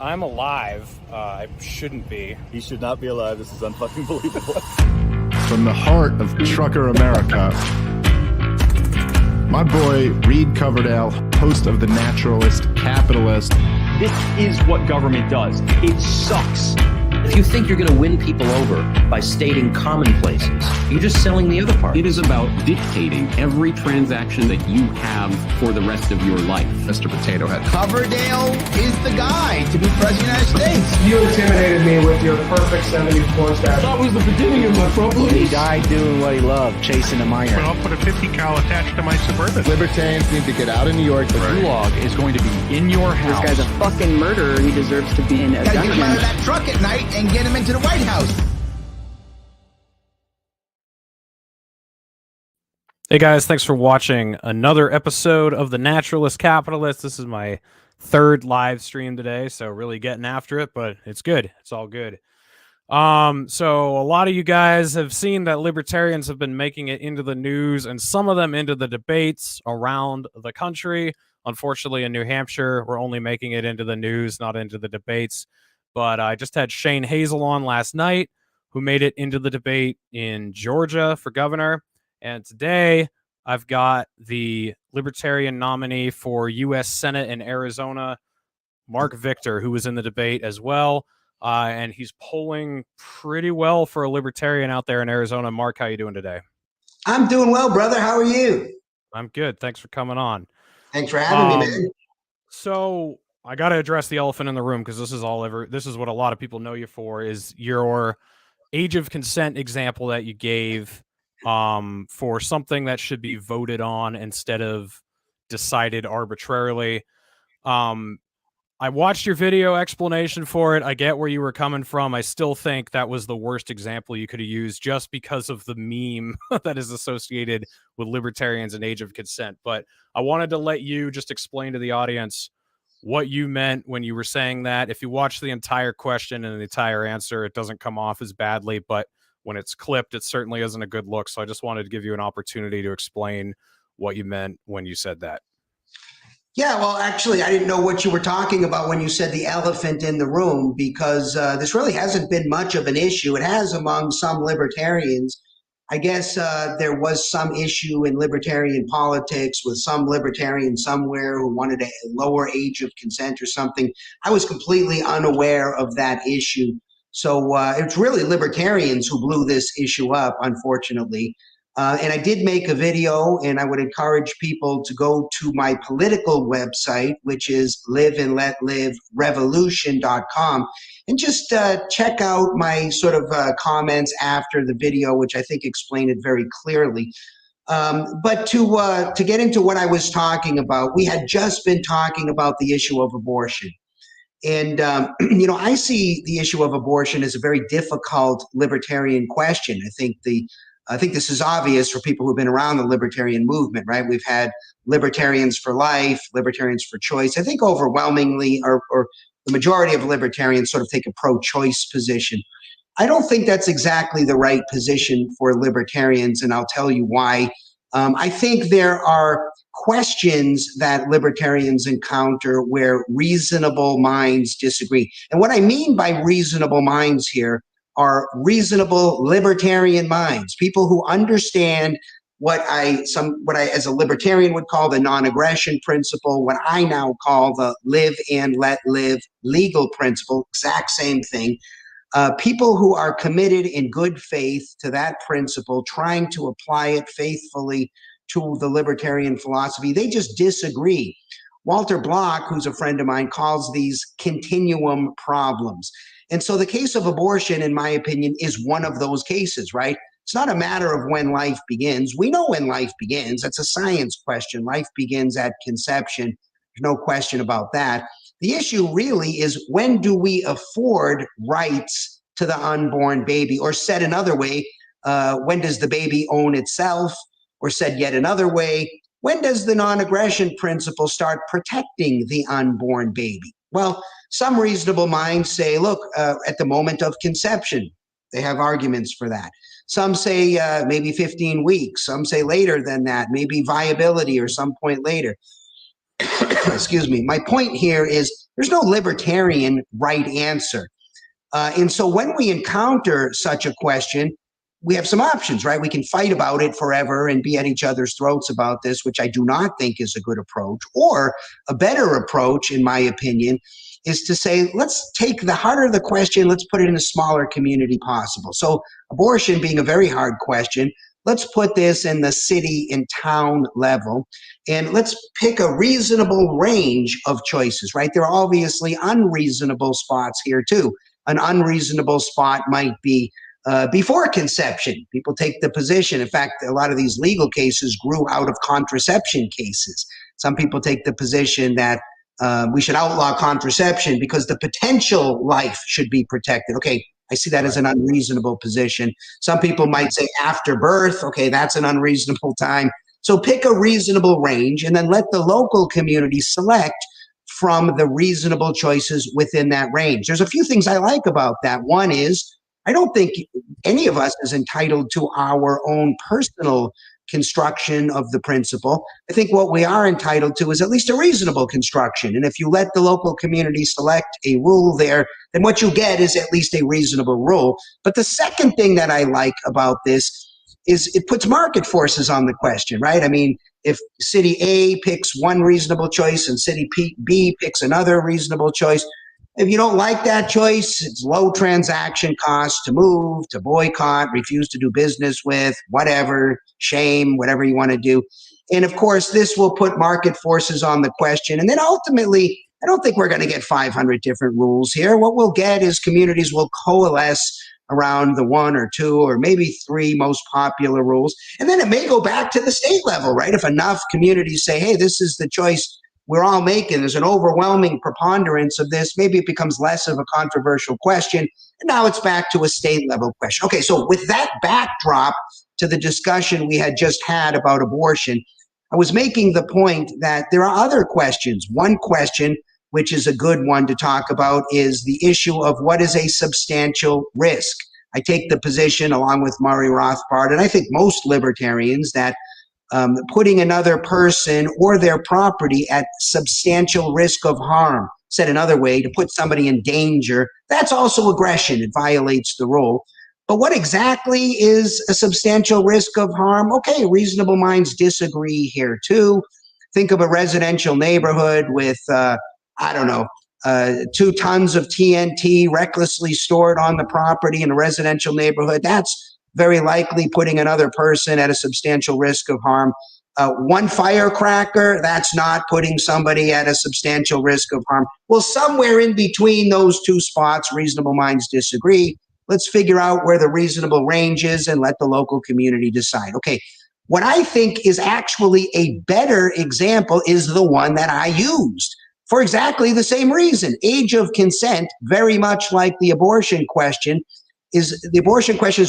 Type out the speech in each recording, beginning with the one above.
I'm alive. I shouldn't be. He should not be alive. This is unfucking believable. From the heart of trucker America, my boy Reed Coverdale, host of The Naturalist Capitalist. This is what government does. It sucks. If you think you're going to win people over by stating commonplaces, you're just selling the other part. It is about dictating every transaction that you have for the rest of your life. Mr. Potato Head. Coverdale is the guy to be president of the United States. You intimidated me with your perfect 74 stat. That was the beginning of my problems. He died doing what he loved, chasing a minor. But I'll put a 50 cal attached to my Suburban. Libertarians need to get out of New York. The gulag is going to be in your house. This guy's a fucking murderer. He deserves to be in a dungeon. Gotta get him out of that truck at night and get him into the White House. Hey guys, thanks for watching another episode of The Naturalist Capitalist. This is my third live stream today, so really getting after it, but it's good. It's all good. So a lot of you guys have seen that libertarians have been making it into the news and some of them into the debates around the country. Unfortunately, in New Hampshire, we're only making it into the news, not into the debates. But I just had Shane Hazel on last night, who made it into the debate in Georgia for governor. And today, I've got the Libertarian nominee for U.S. Senate in Arizona, Marc Victor, who was in the debate as well. And he's polling pretty well for a Libertarian out there in Arizona. Mark, how you doing today? I'm doing well, brother. How are you? I'm good. Thanks for coming on. Thanks for having me, man. So I got to address the elephant in the room because this is what a lot of people know you for, is your age of consent example that you gave for something that should be voted on instead of decided arbitrarily. I watched your video explanation for it. I get where you were coming from. I still think that was the worst example you could have used just because of the meme that is associated with libertarians and age of consent. But I wanted to let you just explain to the audience what you meant when you were saying that. If you watch the entire question and the entire answer, it doesn't come off as badly, but when it's clipped, it certainly isn't a good look. So I just wanted to give you an opportunity to explain what you meant when you said that. Yeah, well, actually, I didn't know what you were talking about when you said the elephant in the room, because this really hasn't been much of an issue. It has among some libertarians. I guess there was some issue in libertarian politics with some libertarian somewhere who wanted a lower age of consent or something. I was completely unaware of that issue. So it's really libertarians who blew this issue up, unfortunately. And I did make a video, and I would encourage people to go to my political website, which is liveandletliverevolution.com, and just check out my sort of comments after the video, which I think explain it very clearly. But to get into what I was talking about, we had just been talking about the issue of abortion. And, I see the issue of abortion as a very difficult libertarian question. I think this is obvious for people who've been around the libertarian movement, right? We've had libertarians for life, libertarians for choice. I think overwhelmingly, or the majority of libertarians sort of take a pro-choice position. I don't think that's exactly the right position for libertarians, and I'll tell you why. I think there are questions that libertarians encounter where reasonable minds disagree. And what I mean by reasonable minds here are reasonable libertarian minds, people who understand what I as a libertarian would call the non-aggression principle, what I now call the live and let live legal principle, exact same thing. People who are committed in good faith to that principle, trying to apply it faithfully to the libertarian philosophy, they just disagree. Walter Block, who's a friend of mine, calls these continuum problems. And so the case of abortion, in my opinion, is one of those cases, right? It's not a matter of when life begins. We know when life begins. That's a science question. Life begins at conception. There's no question about that. The issue really is, when do we afford rights to the unborn baby? Or said another way, when does the baby own itself? Or said yet another way, when does the non-aggression principle start protecting the unborn baby? Well, some reasonable minds say, look, at the moment of conception. They have arguments for that. Some say maybe 15 weeks. Some say later than that, maybe viability or some point later. excuse me, my point here is there's no libertarian right answer. And so when we encounter such a question, we have some options, right? We can fight about it forever and be at each other's throats about this, which I do not think is a good approach. Or a better approach, in my opinion, is to say, let's take the harder the question, let's put it in a smaller community possible. So abortion being a very hard question, let's put this in the city and town level, and let's pick a reasonable range of choices, right? There are obviously unreasonable spots here too. An unreasonable spot might be before conception. People take the position. In fact, a lot of these legal cases grew out of contraception cases. Some people take the position that we should outlaw contraception because the potential life should be protected. Okay, I see that as an unreasonable position. Some people might say after birth. Okay, that's an unreasonable time. So pick a reasonable range and then let the local community select from the reasonable choices within that range. There's a few things I like about that. One is, I don't think any of us is entitled to our own personal construction of the principle. I think what we are entitled to is at least a reasonable construction. And if you let the local community select a rule there, then what you get is at least a reasonable rule. But the second thing that I like about this is it puts market forces on the question, right? I mean, if city A picks one reasonable choice and city B picks another reasonable choice, if you don't like that choice, it's low transaction costs to move, to boycott, refuse to do business with, whatever, shame, whatever you want to do. And of course, this will put market forces on the question. And then ultimately, I don't think we're going to get 500 different rules here. What we'll get is communities will coalesce around the one or two or maybe three most popular rules. And then it may go back to the state level, right? If enough communities say, hey, this is the choice we're all making, there's an overwhelming preponderance of this, maybe it becomes less of a controversial question. And now it's back to a state level question. Okay, so with that backdrop to the discussion we had just had about abortion, I was making the point that there are other questions. One question, which is a good one to talk about, is the issue of what is a substantial risk. I take the position, along with Murray Rothbard, and I think most libertarians, that putting another person or their property at substantial risk of harm, said another way, to put somebody in danger, that's also aggression. It violates the rule. But what exactly is a substantial risk of harm? Okay, reasonable minds disagree here too. Think of a residential neighborhood with, 2 tons of TNT recklessly stored on the property in a residential neighborhood. That's very likely putting another person at a substantial risk of harm. One firecracker, that's not putting somebody at a substantial risk of harm. Well, somewhere in between those two spots, reasonable minds disagree. Let's figure out where the reasonable range is and let the local community decide. Okay, what I think is actually a better example is the one that I used for exactly the same reason. Age of consent, very much like the abortion question, is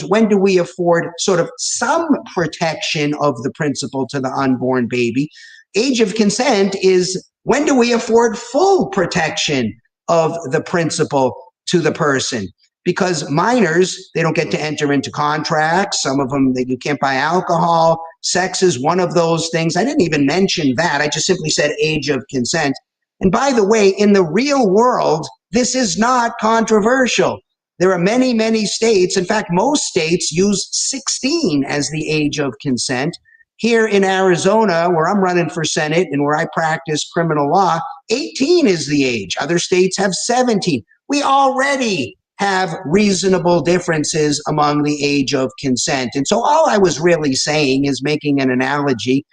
when do we afford sort of some protection of the principle to the unborn baby? Age of consent is when do we afford full protection of the principle to the person? Because minors, they don't get to enter into contracts. Some of them, you can't buy alcohol. Sex is one of those things. I didn't even mention that. I just simply said age of consent. And by the way, in the real world, this is not controversial. There are many, many states. In fact, most states use 16 as the age of consent. Here in Arizona, where I'm running for Senate and where I practice criminal law, 18 is the age. Other states have 17. We already have reasonable differences among the age of consent. And so all I was really saying is making an analogy.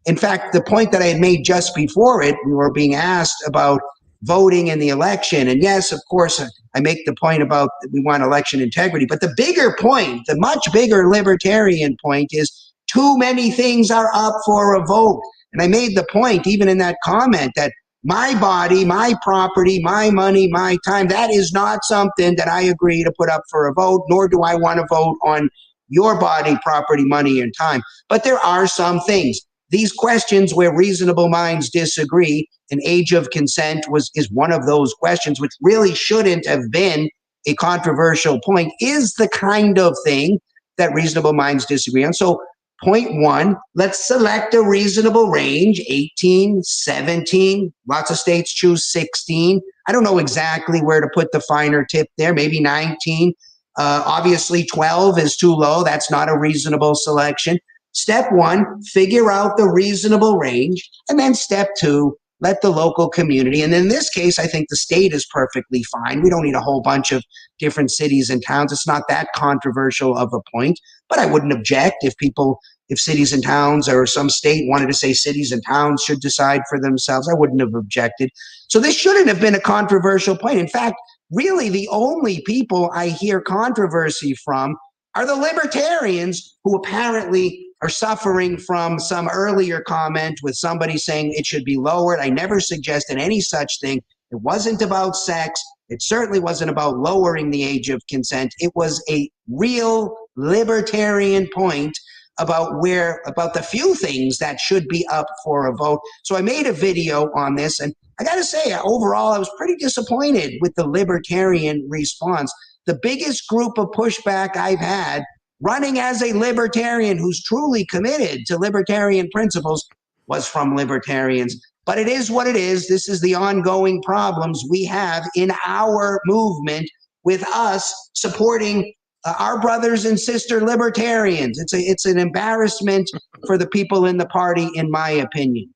In fact, the point that I had made just before it, we were being asked about voting in the election. And yes, of course, I make the point about we want election integrity. But the bigger point, the much bigger libertarian point, is too many things are up for a vote. And I made the point, even in that comment, that my body, my property, my money, my time, that is not something that I agree to put up for a vote, nor do I want to vote on your body, property, money, and time. But there are some things. These questions where reasonable minds disagree, and age of consent is one of those questions, which really shouldn't have been a controversial point, is the kind of thing that reasonable minds disagree on. So Point one, let's select a reasonable range, 18, 17. Lots of states choose 16. I don't know exactly where to put the finer tip there, maybe 19. Obviously, 12 is too low. That's not a reasonable selection. Step one, figure out the reasonable range. And then step two, let the local community, and in this case, I think the state is perfectly fine. We don't need a whole bunch of different cities and towns. It's not that controversial of a point, but I wouldn't object if cities and towns or some state wanted to say cities and towns should decide for themselves. I wouldn't have objected. So this shouldn't have been a controversial point. In fact, really the only people I hear controversy from are the libertarians, who apparently are suffering from some earlier comment with somebody saying it should be lowered. I never suggested any such thing. It wasn't about sex. It certainly wasn't about lowering the age of consent. It was a real libertarian point about the few things that should be up for a vote. So I made a video on this, and I got to say, overall, I was pretty disappointed with the libertarian response. The biggest group of pushback I've had running as a libertarian who's truly committed to libertarian principles was from libertarians. But it is what it is. This is the ongoing problems we have in our movement with us supporting our brothers and sister libertarians. It's an embarrassment for the people in the party, in my opinion.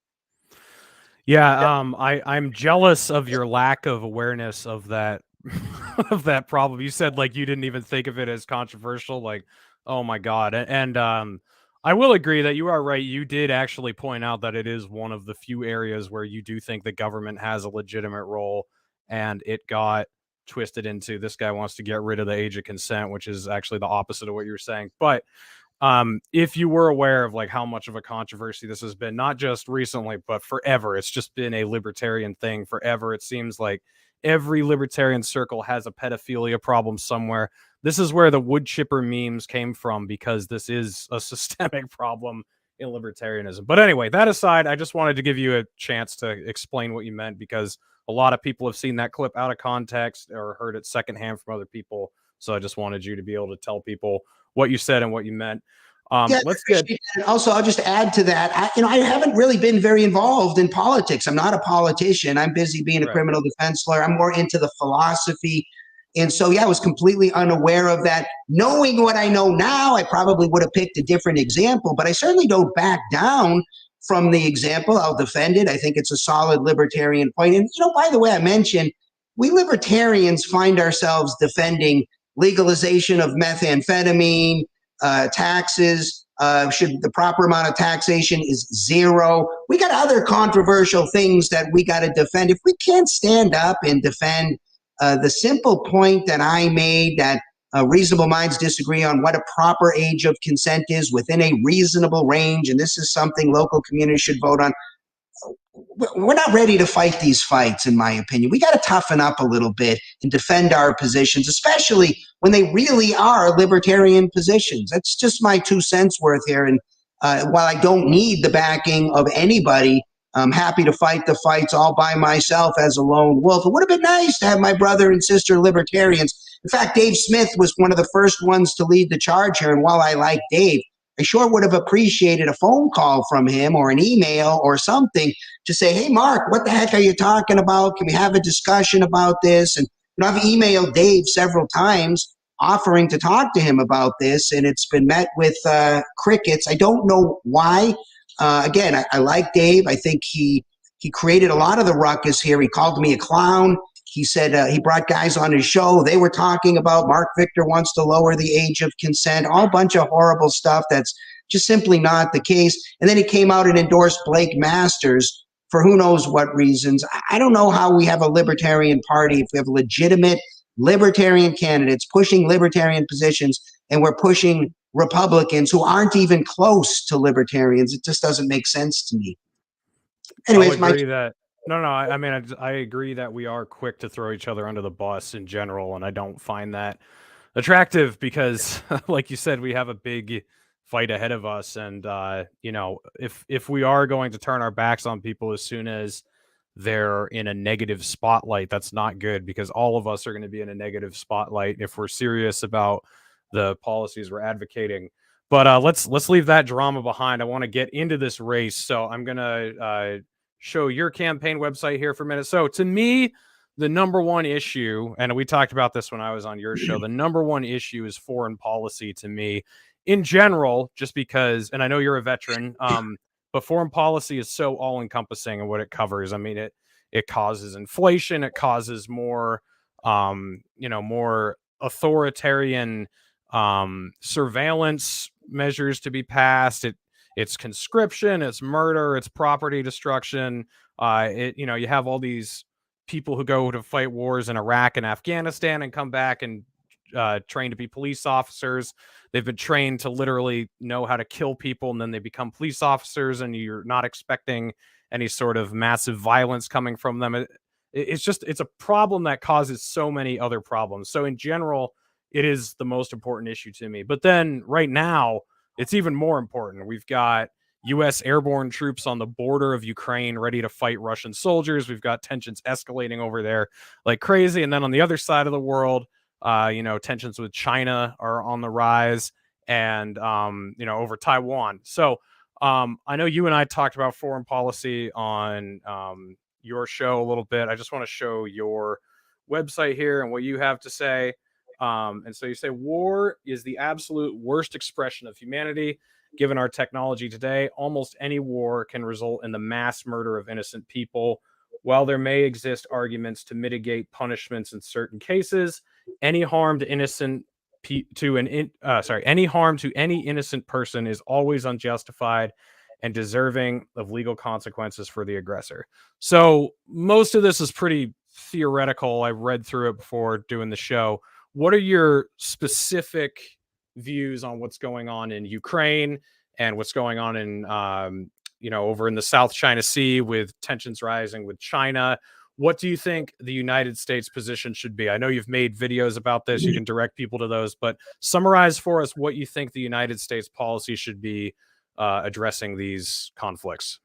Yeah, I'm jealous of your lack of awareness of that of that problem. You said like you didn't even think of it as controversial. Like, oh my God. And I will agree that you are right. You did actually point out that it is one of the few areas where you do think the government has a legitimate role, and it got twisted into this guy wants to get rid of the age of consent, which is actually the opposite of what you're saying. But if you were aware of like how much of a controversy this has been, not just recently, but forever, it's just been a libertarian thing forever. It seems like every libertarian circle has a pedophilia problem somewhere. This is where the wood chipper memes came from, because this is a systemic problem in libertarianism. But anyway, that aside, I just wanted to give you a chance to explain what you meant, because a lot of people have seen that clip out of context or heard it secondhand from other people. So I just wanted you to be able to tell people what you said and what you meant. Let's get. Also, I'll just add to that. I haven't really been very involved in politics. I'm not a politician. I'm busy being a criminal defense lawyer. I'm more into the philosophy. And so, yeah, I was completely unaware of that. Knowing what I know now, I probably would have picked a different example, but I certainly don't back down from the example. I'll defend it. I think it's a solid libertarian point. And, by the way, I mentioned we libertarians find ourselves defending legalization of methamphetamine, taxes, should the proper amount of taxation is 0. We got other controversial things that we got to defend. If we can't stand up and defend the simple point that I made, that reasonable minds disagree on what a proper age of consent is within a reasonable range, and this is something local communities should vote on, we're not ready to fight these fights, in my opinion. We got to toughen up a little bit and defend our positions, especially when they really are libertarian positions. That's just my 2 cents worth here. And while I don't need the backing of anybody, I'm happy to fight the fights all by myself as a lone wolf. It would have been nice to have my brother and sister libertarians. In fact, Dave Smith was one of the first ones to lead the charge here. And while I like Dave, I sure would have appreciated a phone call from him or an email or something to say, hey, Mark, what the heck are you talking about? Can we have a discussion about this? And I've emailed Dave several times offering to talk to him about this, and it's been met with crickets. I don't know why. Again, I like Dave. I think he created a lot of the ruckus here. He called me a clown. He said he brought guys on his show. They were talking about Marc Victor wants to lower the age of consent, all bunch of horrible stuff that's just simply not the case. And then he came out and endorsed Blake Masters for who knows what reasons. I don't know how we have a libertarian party if we have legitimate libertarian candidates pushing libertarian positions and we're pushing Republicans who aren't even close to libertarians. It just doesn't make sense to me. Anyways, I agree that we are quick to throw each other under the bus in general, and I don't find that attractive because, like you said, we have a big fight ahead of us, and if we are going to turn our backs on people as soon as they're in a negative spotlight, that's not good, because all of us are going to be in a negative spotlight if we're serious about the policies we're advocating. But let's leave that drama behind. I want to get into this race, so I'm gonna show your campaign website here for a minute. So to me, the number one issue, and we talked about this when I was on your show, the number one issue is foreign policy to me in general, just because, and I know you're a veteran, but foreign policy is so all encompassing in what it covers. I mean, it causes inflation, it causes more, more authoritarian surveillance measures to be passed. It's conscription, it's murder, it's property destruction. You have all these people who go to fight wars in Iraq and Afghanistan and come back and train to be police officers. They've been trained to literally know how to kill people, and then they become police officers, and you're not expecting any sort of massive violence coming from them. It's a problem that causes so many other problems. So in general, it is the most important issue to me. But then right now, it's even more important. We've got U.S. airborne troops on the border of Ukraine ready to fight Russian soldiers. We've got tensions escalating over there like crazy. And then on the other side of the world, tensions with China are on the rise, and, over Taiwan. So I know you and I talked about foreign policy on your show a little bit. I just want to show your website here and what you have to say. And so you say war is the absolute worst expression of humanity. Given our technology today, almost any war can result in the mass murder of innocent people. While there may exist arguments to mitigate punishments in certain cases, any harm to any innocent person is always unjustified and deserving of legal consequences for the aggressor. So most of this is pretty theoretical. I read through it before doing the show. What are your specific views on what's going on in Ukraine and what's going on in, over in the South China Sea with tensions rising with China? What do you think the United States position should be? I know you've made videos about this. You can direct people to those, but summarize for us what you think the United States policy should be addressing these conflicts.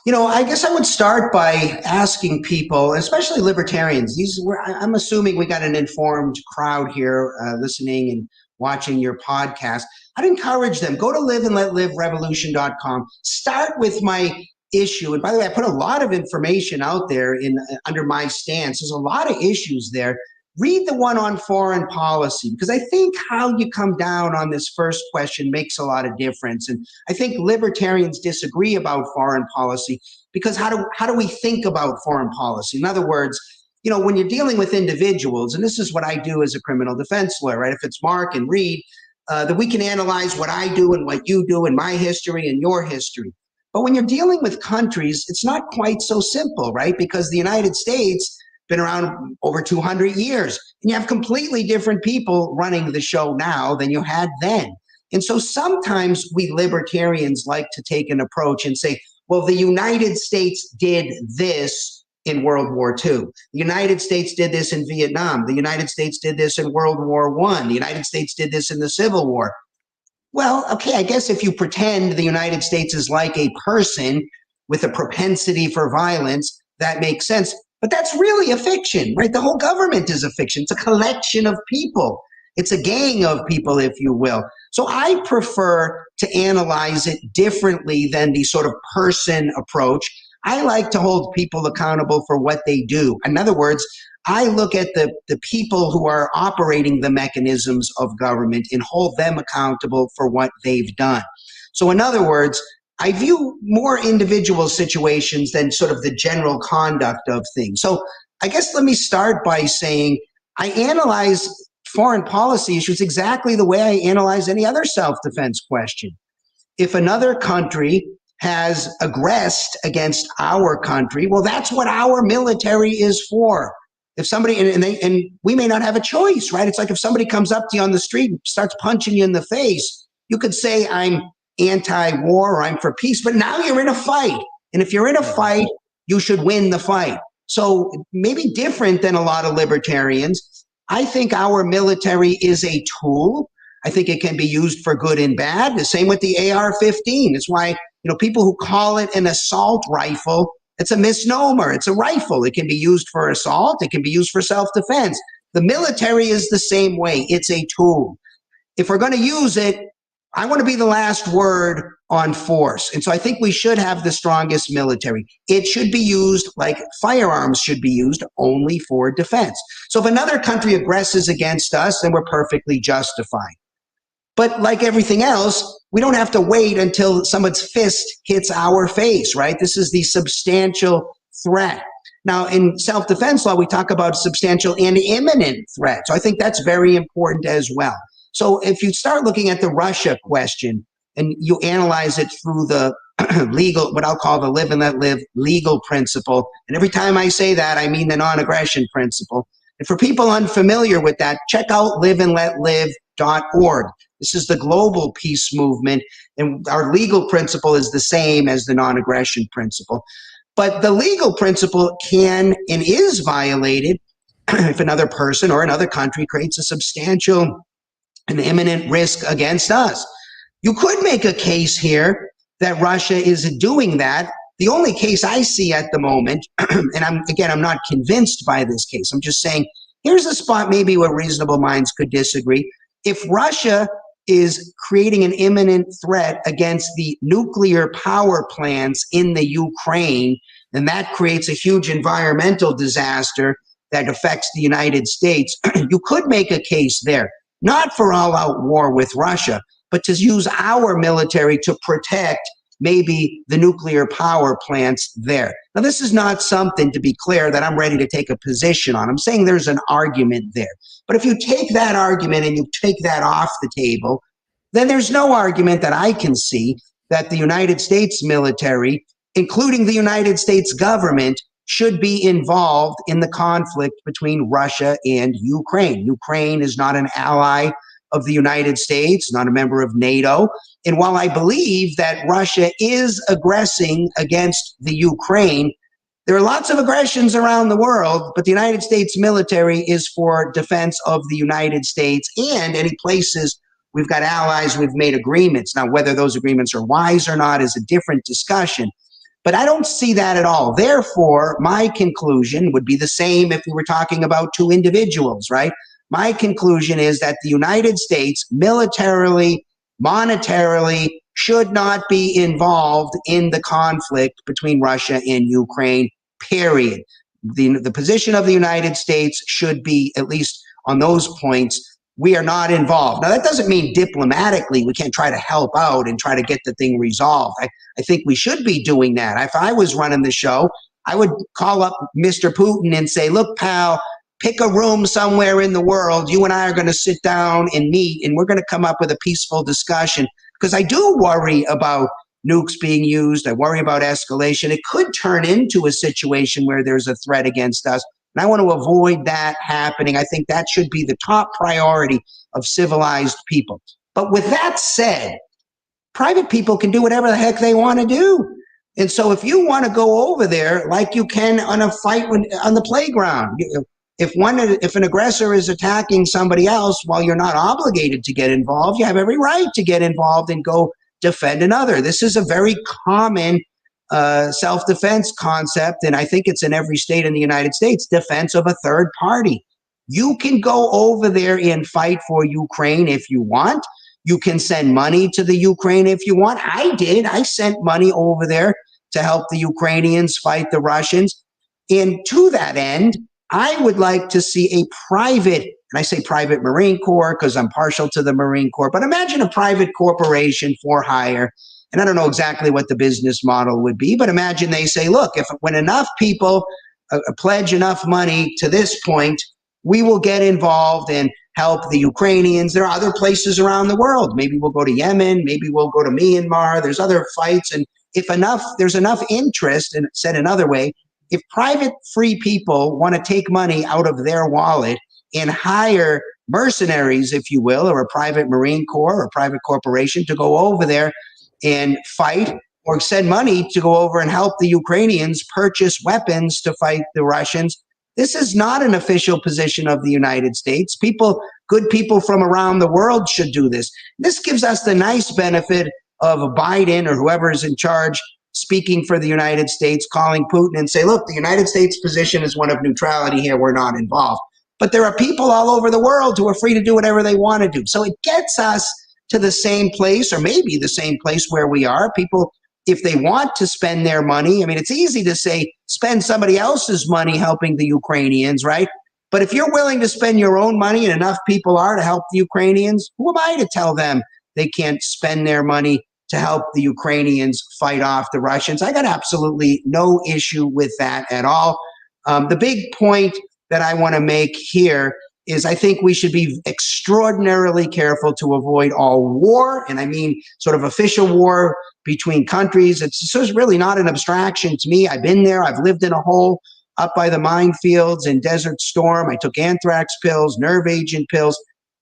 I guess I would start by asking people, especially libertarians. I'm assuming we got an informed crowd here listening and watching your podcast. I'd encourage them, go to liveandletliverevolution.com. Start with my issue. And by the way, I put a lot of information out there under my stance. There's a lot of issues there. Read the one on foreign policy, because I think how you come down on this first question makes a lot of difference. And I think libertarians disagree about foreign policy because how do we think about foreign policy? In other words, when you're dealing with individuals, and this is what I do as a criminal defense lawyer, right? If it's Mark and Reed, that we can analyze what I do and what you do and my history and your history. But when you're dealing with countries, it's not quite so simple, right? Because the United States been around over 200 years, and you have completely different people running the show now than you had then. And so sometimes we libertarians like to take an approach and say, well, the United States did this in World War II. The United States did this in Vietnam. The United States did this in World War I. The United States did this in the Civil War. Well, okay, I guess if you pretend the United States is like a person with a propensity for violence, that makes sense. But that's really a fiction, right? The whole government is a fiction. It's a collection of people. It's a gang of people, if you will. So I prefer to analyze it differently than the sort of person approach. I like to hold people accountable for what they do. In other words, I look at the people who are operating the mechanisms of government and hold them accountable for what they've done. So in other words, I view more individual situations than sort of the general conduct of things. So I guess let me start by saying I analyze foreign policy issues exactly the way I analyze any other self-defense question. If another country has aggressed against our country, well, that's what our military is for. If somebody, and we may not have a choice, right? It's like if somebody comes up to you on the street and starts punching you in the face, you could say, I'm anti-war or I'm for peace, but now you're in a fight. And if you're in a fight, you should win the fight. So maybe different than a lot of libertarians, I think our military is a tool. I think it can be used for good and bad. The same with the AR-15. It's why, people who call it an assault rifle, it's a misnomer. It's a rifle. It can be used for assault. It can be used for self-defense. The military is the same way. It's a tool. If we're going to use it, I want to be the last word on force. And so I think we should have the strongest military. It should be used like firearms should be used, only for defense. So if another country aggresses against us, then we're perfectly justified. But like everything else, we don't have to wait until someone's fist hits our face, right? This is the substantial threat. Now, in self-defense law, we talk about substantial and imminent threat. So I think that's very important as well. So if you start looking at the Russia question and you analyze it through the legal, what I'll call the live and let live legal principle, and every time I say that, I mean the non-aggression principle. And for people unfamiliar with that, check out liveandletlive.org. This is the global peace movement, and our legal principle is the same as the non-aggression principle. But the legal principle can and is violated if another person or another country creates a substantial and imminent risk against us. You could make a case here that Russia is doing that. The only case I see at the moment, and I'm not convinced by this case. I'm just saying, here's a spot maybe where reasonable minds could disagree. If Russia is creating an imminent threat against the nuclear power plants in the Ukraine, then that creates a huge environmental disaster that affects the United States. You could make a case there, not for all-out war with Russia, but to use our military to protect maybe the nuclear power plants there. Now, this is not something, to be clear, that I'm ready to take a position on. I'm saying there's an argument there. But if you take that argument and you take that off the table, then there's no argument that I can see that the United States military, including the United States government, should be involved in the conflict between Russia and Ukraine. Ukraine is not an ally of the United States, not a member of NATO. And while I believe that Russia is aggressing against the Ukraine, there are lots of aggressions around the world, but the United States military is for defense of the United States and any places we've got allies, we've made agreements. Now, whether those agreements are wise or not is a different discussion. But I don't see that at all. Therefore, my conclusion would be the same if we were talking about two individuals, right? My conclusion is that the United States militarily, monetarily, should not be involved in the conflict between Russia and Ukraine, period. The position of the United States should be, at least on those points, we are not involved. Now, that doesn't mean diplomatically we can't try to help out and try to get the thing resolved. I think we should be doing that. If I was running the show, I would call up Mr. Putin and say, look, pal, pick a room somewhere in the world. You and I are going to sit down and meet, and we're going to come up with a peaceful discussion. Because I do worry about nukes being used. I worry about escalation. It could turn into a situation where there's a threat against us. And I want to avoid that happening. I think that should be the top priority of civilized people. But with that said, private people can do whatever the heck they want to do. And so if you want to go over there like you can on a fight on the playground, if an aggressor is attacking somebody else while you're not obligated to get involved, you have every right to get involved and go defend another. This is a very common self-defense concept, and I think it's in every state in the United States, defense of a third party. You can go over there and fight for Ukraine if you want. You can send money to the Ukraine if you want. I did. I sent money over there to help the Ukrainians fight the Russians. And to that end, I would like to see a private, and I say private Marine Corps because I'm partial to the Marine Corps, but imagine a private corporation for hire. And I don't know exactly what the business model would be, but imagine they say, look, when enough people pledge enough money to this point, we will get involved and help the Ukrainians. There are other places around the world. Maybe we'll go to Yemen. Maybe we'll go to Myanmar. There's other fights. And if there's enough interest, and said another way, if private free people want to take money out of their wallet and hire mercenaries, if you will, or a private Marine Corps or a private corporation to go over there and fight, or send money to go over and help the Ukrainians purchase weapons to fight the Russians. This is not an official position of the United States. Good people from around the world should do this. This gives us the nice benefit of Biden or whoever is in charge speaking for the United States, calling Putin and say, look, the United States position is one of neutrality here. We're not involved. But there are people all over the world who are free to do whatever they want to do. So it gets us to the same place, or maybe the same place where we are. People, if they want to spend their money, I mean, it's easy to say, spend somebody else's money helping the Ukrainians, right? But if you're willing to spend your own money, and enough people are to help the Ukrainians, who am I to tell them they can't spend their money to help the Ukrainians fight off the Russians? I got absolutely no issue with that at all. The big point that I want to make here is I think we should be extraordinarily careful to avoid all war, and I mean sort of official war between countries. It's really not an abstraction to me. I've been there. I've lived in a hole up by the minefields in Desert Storm. I took anthrax pills, nerve agent pills.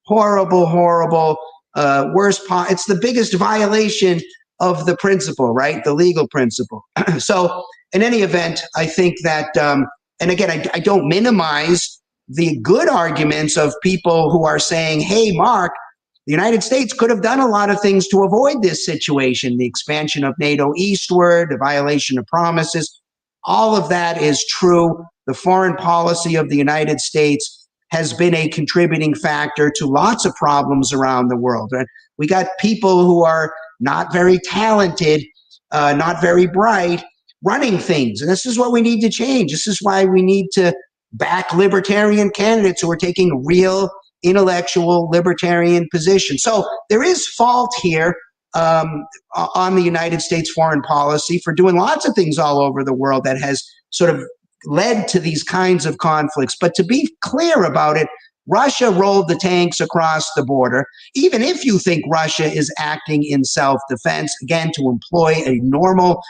Horrible, horrible. It's the biggest violation of the principle, right? The legal principle. So in any event, I think that, and again, I don't minimize the good arguments of people who are saying, hey, Mark, the United States could have done a lot of things to avoid this situation, the expansion of NATO eastward, the violation of promises. All of that is true. The foreign policy of the United States has been a contributing factor to lots of problems around the world. We got people who are not very talented, not very bright, running things. And this is what we need to change. This is why we need to back libertarian candidates who are taking real intellectual libertarian positions. So there is fault here on the United States foreign policy for doing lots of things all over the world that has sort of led to these kinds of conflicts. But to be clear about it, Russia rolled the tanks across the border. Even if you think Russia is acting in self-defense, again, to employ a normal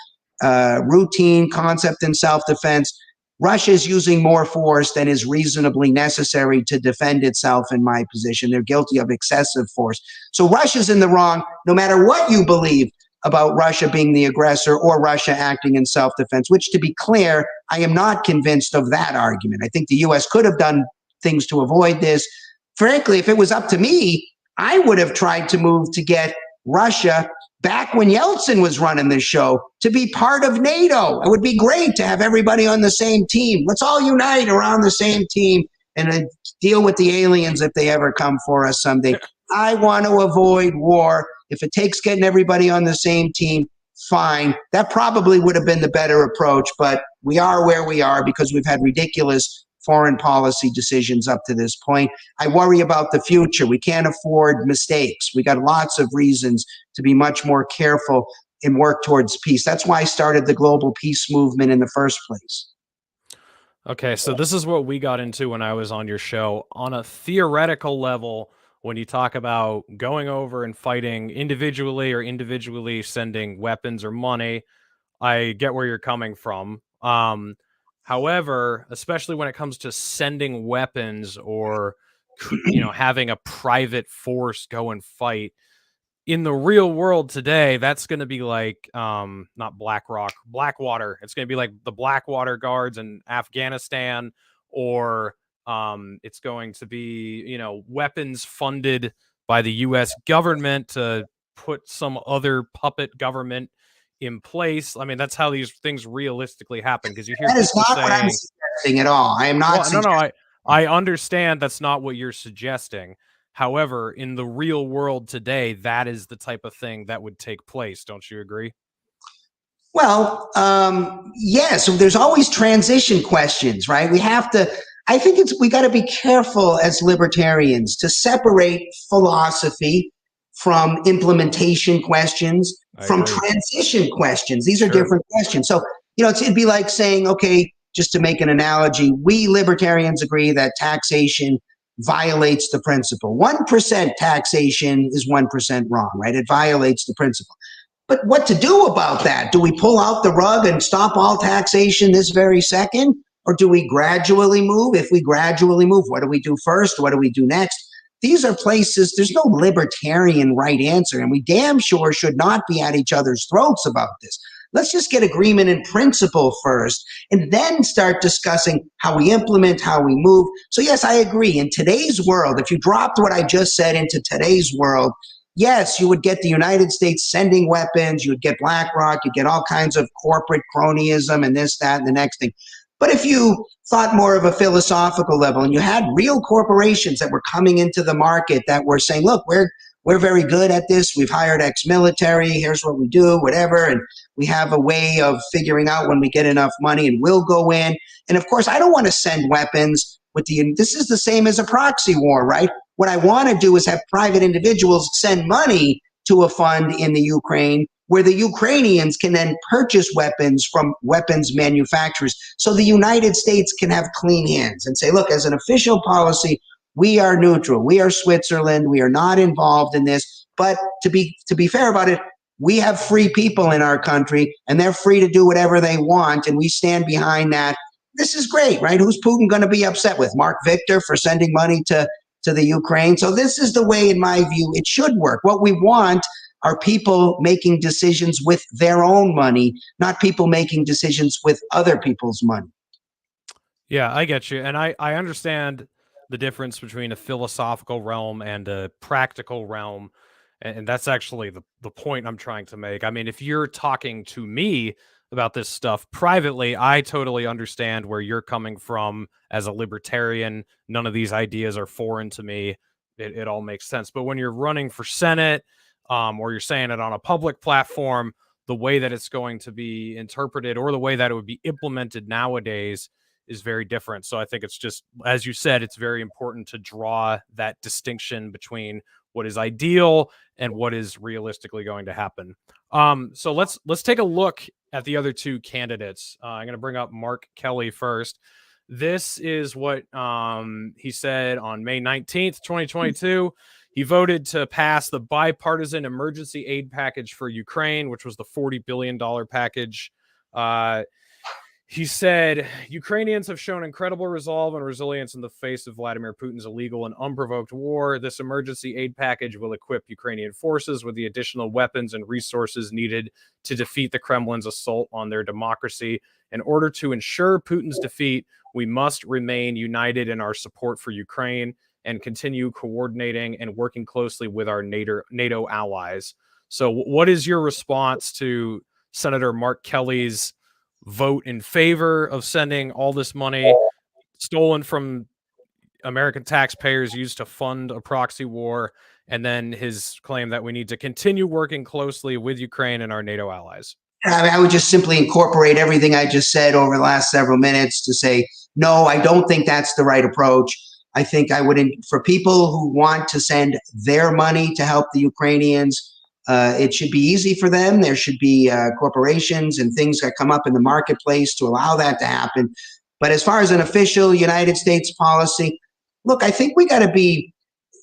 routine concept in self-defense, Russia is using more force than is reasonably necessary to defend itself, in my position. They're guilty of excessive force. So Russia's in the wrong, no matter what you believe about Russia being the aggressor or Russia acting in self-defense, which, to be clear, I am not convinced of that argument. I think the U.S. could have done things to avoid this. Frankly, if it was up to me, I would have tried to move to get Russia, back when Yeltsin was running this show, to be part of NATO. It would be great to have everybody on the same team. Let's all unite around the same team and then deal with the aliens if they ever come for us someday. I want to avoid war. If it takes getting everybody on the same team, fine. That probably would have been the better approach, but we are where we are because we've had ridiculous foreign policy decisions up to this point. I worry about the future. We can't afford mistakes. We got lots of reasons to be much more careful and work towards peace. That's why I started the global peace movement in the first place. Okay, so this is what we got into when I was on your show. On a theoretical level, when you talk about going over and fighting individually or individually sending weapons or money, I get where you're coming from. However, especially when it comes to sending weapons or, having a private force go and fight in the real world today, that's going to be like, not Blackwater. It's going to be like the Blackwater guards in Afghanistan, or it's going to be, weapons funded by the U.S. government to put some other puppet government in place. I mean, that's how these things realistically happen. Because you hear that is people not saying, what I'm suggesting at all. I am not. Well, no, I understand that's not what you're suggesting. However, in the real world today, that is the type of thing that would take place. Don't you agree? Well, yes. There's always transition questions, right? I think we got to be careful as libertarians to separate philosophy from implementation questions, from transition questions. These are different questions. So, it'd be like saying, okay, just to make an analogy, we libertarians agree that taxation violates the principle. 1% taxation is 1% wrong, right? It violates the principle. But what to do about that? Do we pull out the rug and stop all taxation this very second? Or do we gradually move? If we gradually move, what do we do first? What do we do next? These are places, there's no libertarian right answer, and we damn sure should not be at each other's throats about this. Let's just get agreement in principle first, and then start discussing how we implement, how we move. So yes, I agree. In today's world, if you dropped what I just said into today's world, yes, you would get the United States sending weapons, you would get BlackRock, you'd get all kinds of corporate cronyism and this, that, and the next thing. But if you thought more of a philosophical level and you had real corporations that were coming into the market that were saying, look, we're we're very good at this. We've hired ex-military. Here's what we do, whatever. And we have a way of figuring out when we get enough money and we'll go in. And of course, I don't want to send weapons this is the same as a proxy war, right? What I want to do is have private individuals send money to a fund in the Ukraine where the Ukrainians can then purchase weapons from weapons manufacturers. So the United States can have clean hands and say, look, as an official policy, we are neutral. We are Switzerland. We are not involved in this. But to be fair about it, we have free people in our country and they're free to do whatever they want. And we stand behind that. This is great, right? Who's Putin going to be upset with? Marc Victor for sending money to the Ukraine? So this is the way, in my view, it should work. What we want are people making decisions with their own money, not people making decisions with other people's money. Yeah, I get you. And I understand the difference between a philosophical realm and a practical realm. And that's actually the point I'm trying to make. I mean, if you're talking to me about this stuff privately, I totally understand where you're coming from as a libertarian. None of these ideas are foreign to me. It all makes sense. But when you're running for Senate, or you're saying it on a public platform, the way that it's going to be interpreted or the way that it would be implemented nowadays is very different. So I think it's just, as you said, it's very important to draw that distinction between what is ideal and what is realistically going to happen. So let's take a look at the other two candidates. I'm going to bring up Mark Kelly first. This is what he said on May 19th, 2022. He voted to pass the bipartisan emergency aid package for Ukraine, which was the $40 billion package. He said, Ukrainians have shown incredible resolve and resilience in the face of Vladimir Putin's illegal and unprovoked war. This emergency aid package will equip Ukrainian forces with the additional weapons and resources needed to defeat the Kremlin's assault on their democracy. In order to ensure Putin's defeat, we must remain united in our support for Ukraine and continue coordinating and working closely with our NATO allies. So what is your response to Senator Mark Kelly's vote in favor of sending all this money stolen from American taxpayers used to fund a proxy war, and then his claim that we need to continue working closely with Ukraine and our NATO allies? I would just simply incorporate everything I just said over the last several minutes to say, no, I don't think that's the right approach. I think I would, for people who want to send their money to help the Ukrainians, it should be easy for them. There should be corporations and things that come up in the marketplace to allow that to happen. But as far as an official United States policy, look, I think we got to be,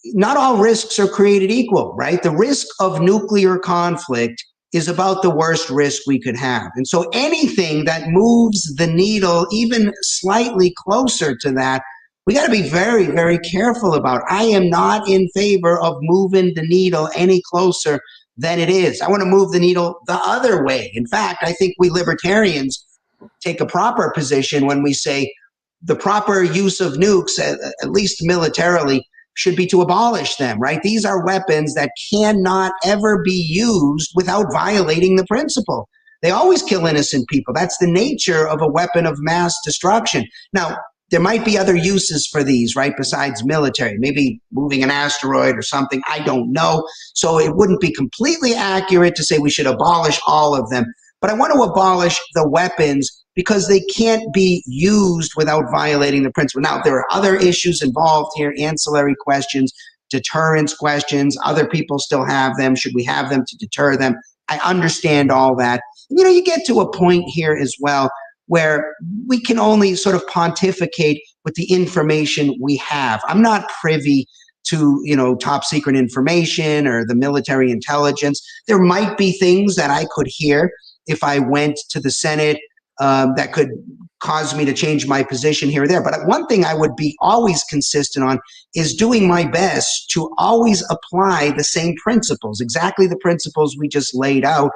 not all risks are created equal, right? The risk of nuclear conflict is about the worst risk we could have. And so anything that moves the needle even slightly closer to that, we got to be very, very careful about. I am not in favor of moving the needle any closer than it is. I want to move the needle the other way. In fact, I think we libertarians take a proper position when we say the proper use of nukes, at least militarily, should be to abolish them, right? These are weapons that cannot ever be used without violating the principle. They always kill innocent people. That's the nature of a weapon of mass destruction. Now, there might be other uses for these, right, besides military, maybe moving an asteroid or something. I don't know. So it wouldn't be completely accurate to say we should abolish all of them. But I want to abolish the weapons because they can't be used without violating the principle. Now, there are other issues involved here, ancillary questions, deterrence questions. Other people still have them. Should we have them to deter them? I understand all that. You know, you get to a point here as well where we can only sort of pontificate with the information we have. I'm not privy to, you know, top secret information or the military intelligence. There might be things that I could hear if I went to the Senate that could cause me to change my position here or there. But one thing I would be always consistent on is doing my best to always apply the same principles, exactly the principles we just laid out.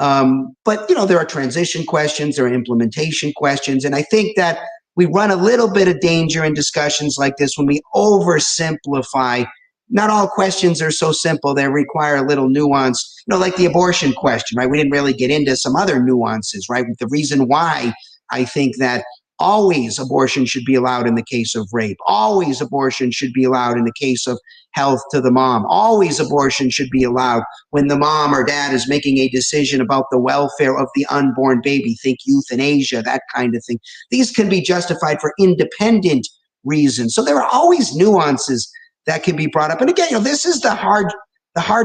But, you know, there are transition questions, there are implementation questions. And I think that we run a little bit of danger in discussions like this when we oversimplify. Not all questions are so simple. They require a little nuance, you know, like the abortion question, right? We didn't really get into some other nuances, right? The reason why I think that Always abortion should be allowed in the case of rape. Always abortion should be allowed in the case of health to the mom. Always abortion should be allowed when the mom or dad is making a decision about the welfare of the unborn baby. Think euthanasia, that kind of thing. These can be justified for independent reasons. So there are always nuances that can be brought up. And again, this is the hard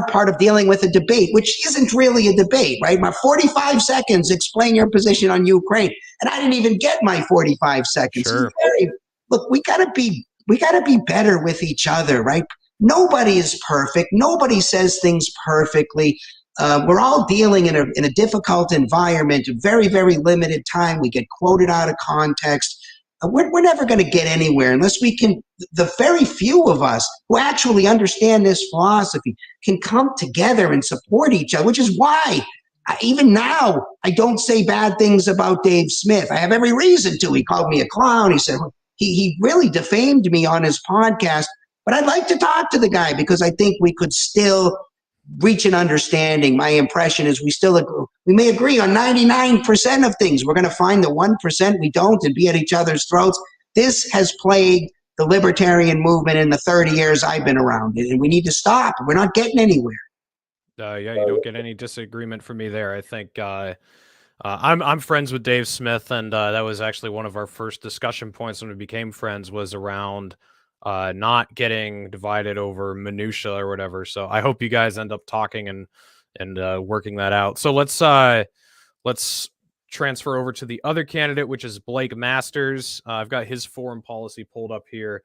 part of dealing with a debate, which isn't really a debate, right? My 45 seconds, explain your position on Ukraine. And I didn't even get my 45 seconds. Sure. Look, we gotta be better with each other, right? Nobody is perfect. Nobody says things perfectly. We're all dealing in a difficult environment, a very, very limited time. We get quoted out of context. We're never going to get anywhere unless we can, the very few of us who actually understand this philosophy can come together and support each other, which is why even now I don't say bad things about Dave Smith. I have every reason to. He called me a clown. He said he really defamed me on his podcast, but I'd like to talk to the guy because I think we could still reach an understanding. My impression is we may agree on 99% of things. We're going to find the 1% we don't and be at each other's throats. This has plagued the libertarian movement in the 30 years I've been around it, and we need to stop. We're not getting anywhere. Yeah, you don't get any disagreement from me there. I think I'm friends with Dave Smith, and that was actually one of our first discussion points when we became friends, was around not getting divided over minutia or whatever. So I hope you guys end up talking and working that out. So let's transfer over to the other candidate, which is Blake Masters. I've got his foreign policy pulled up here.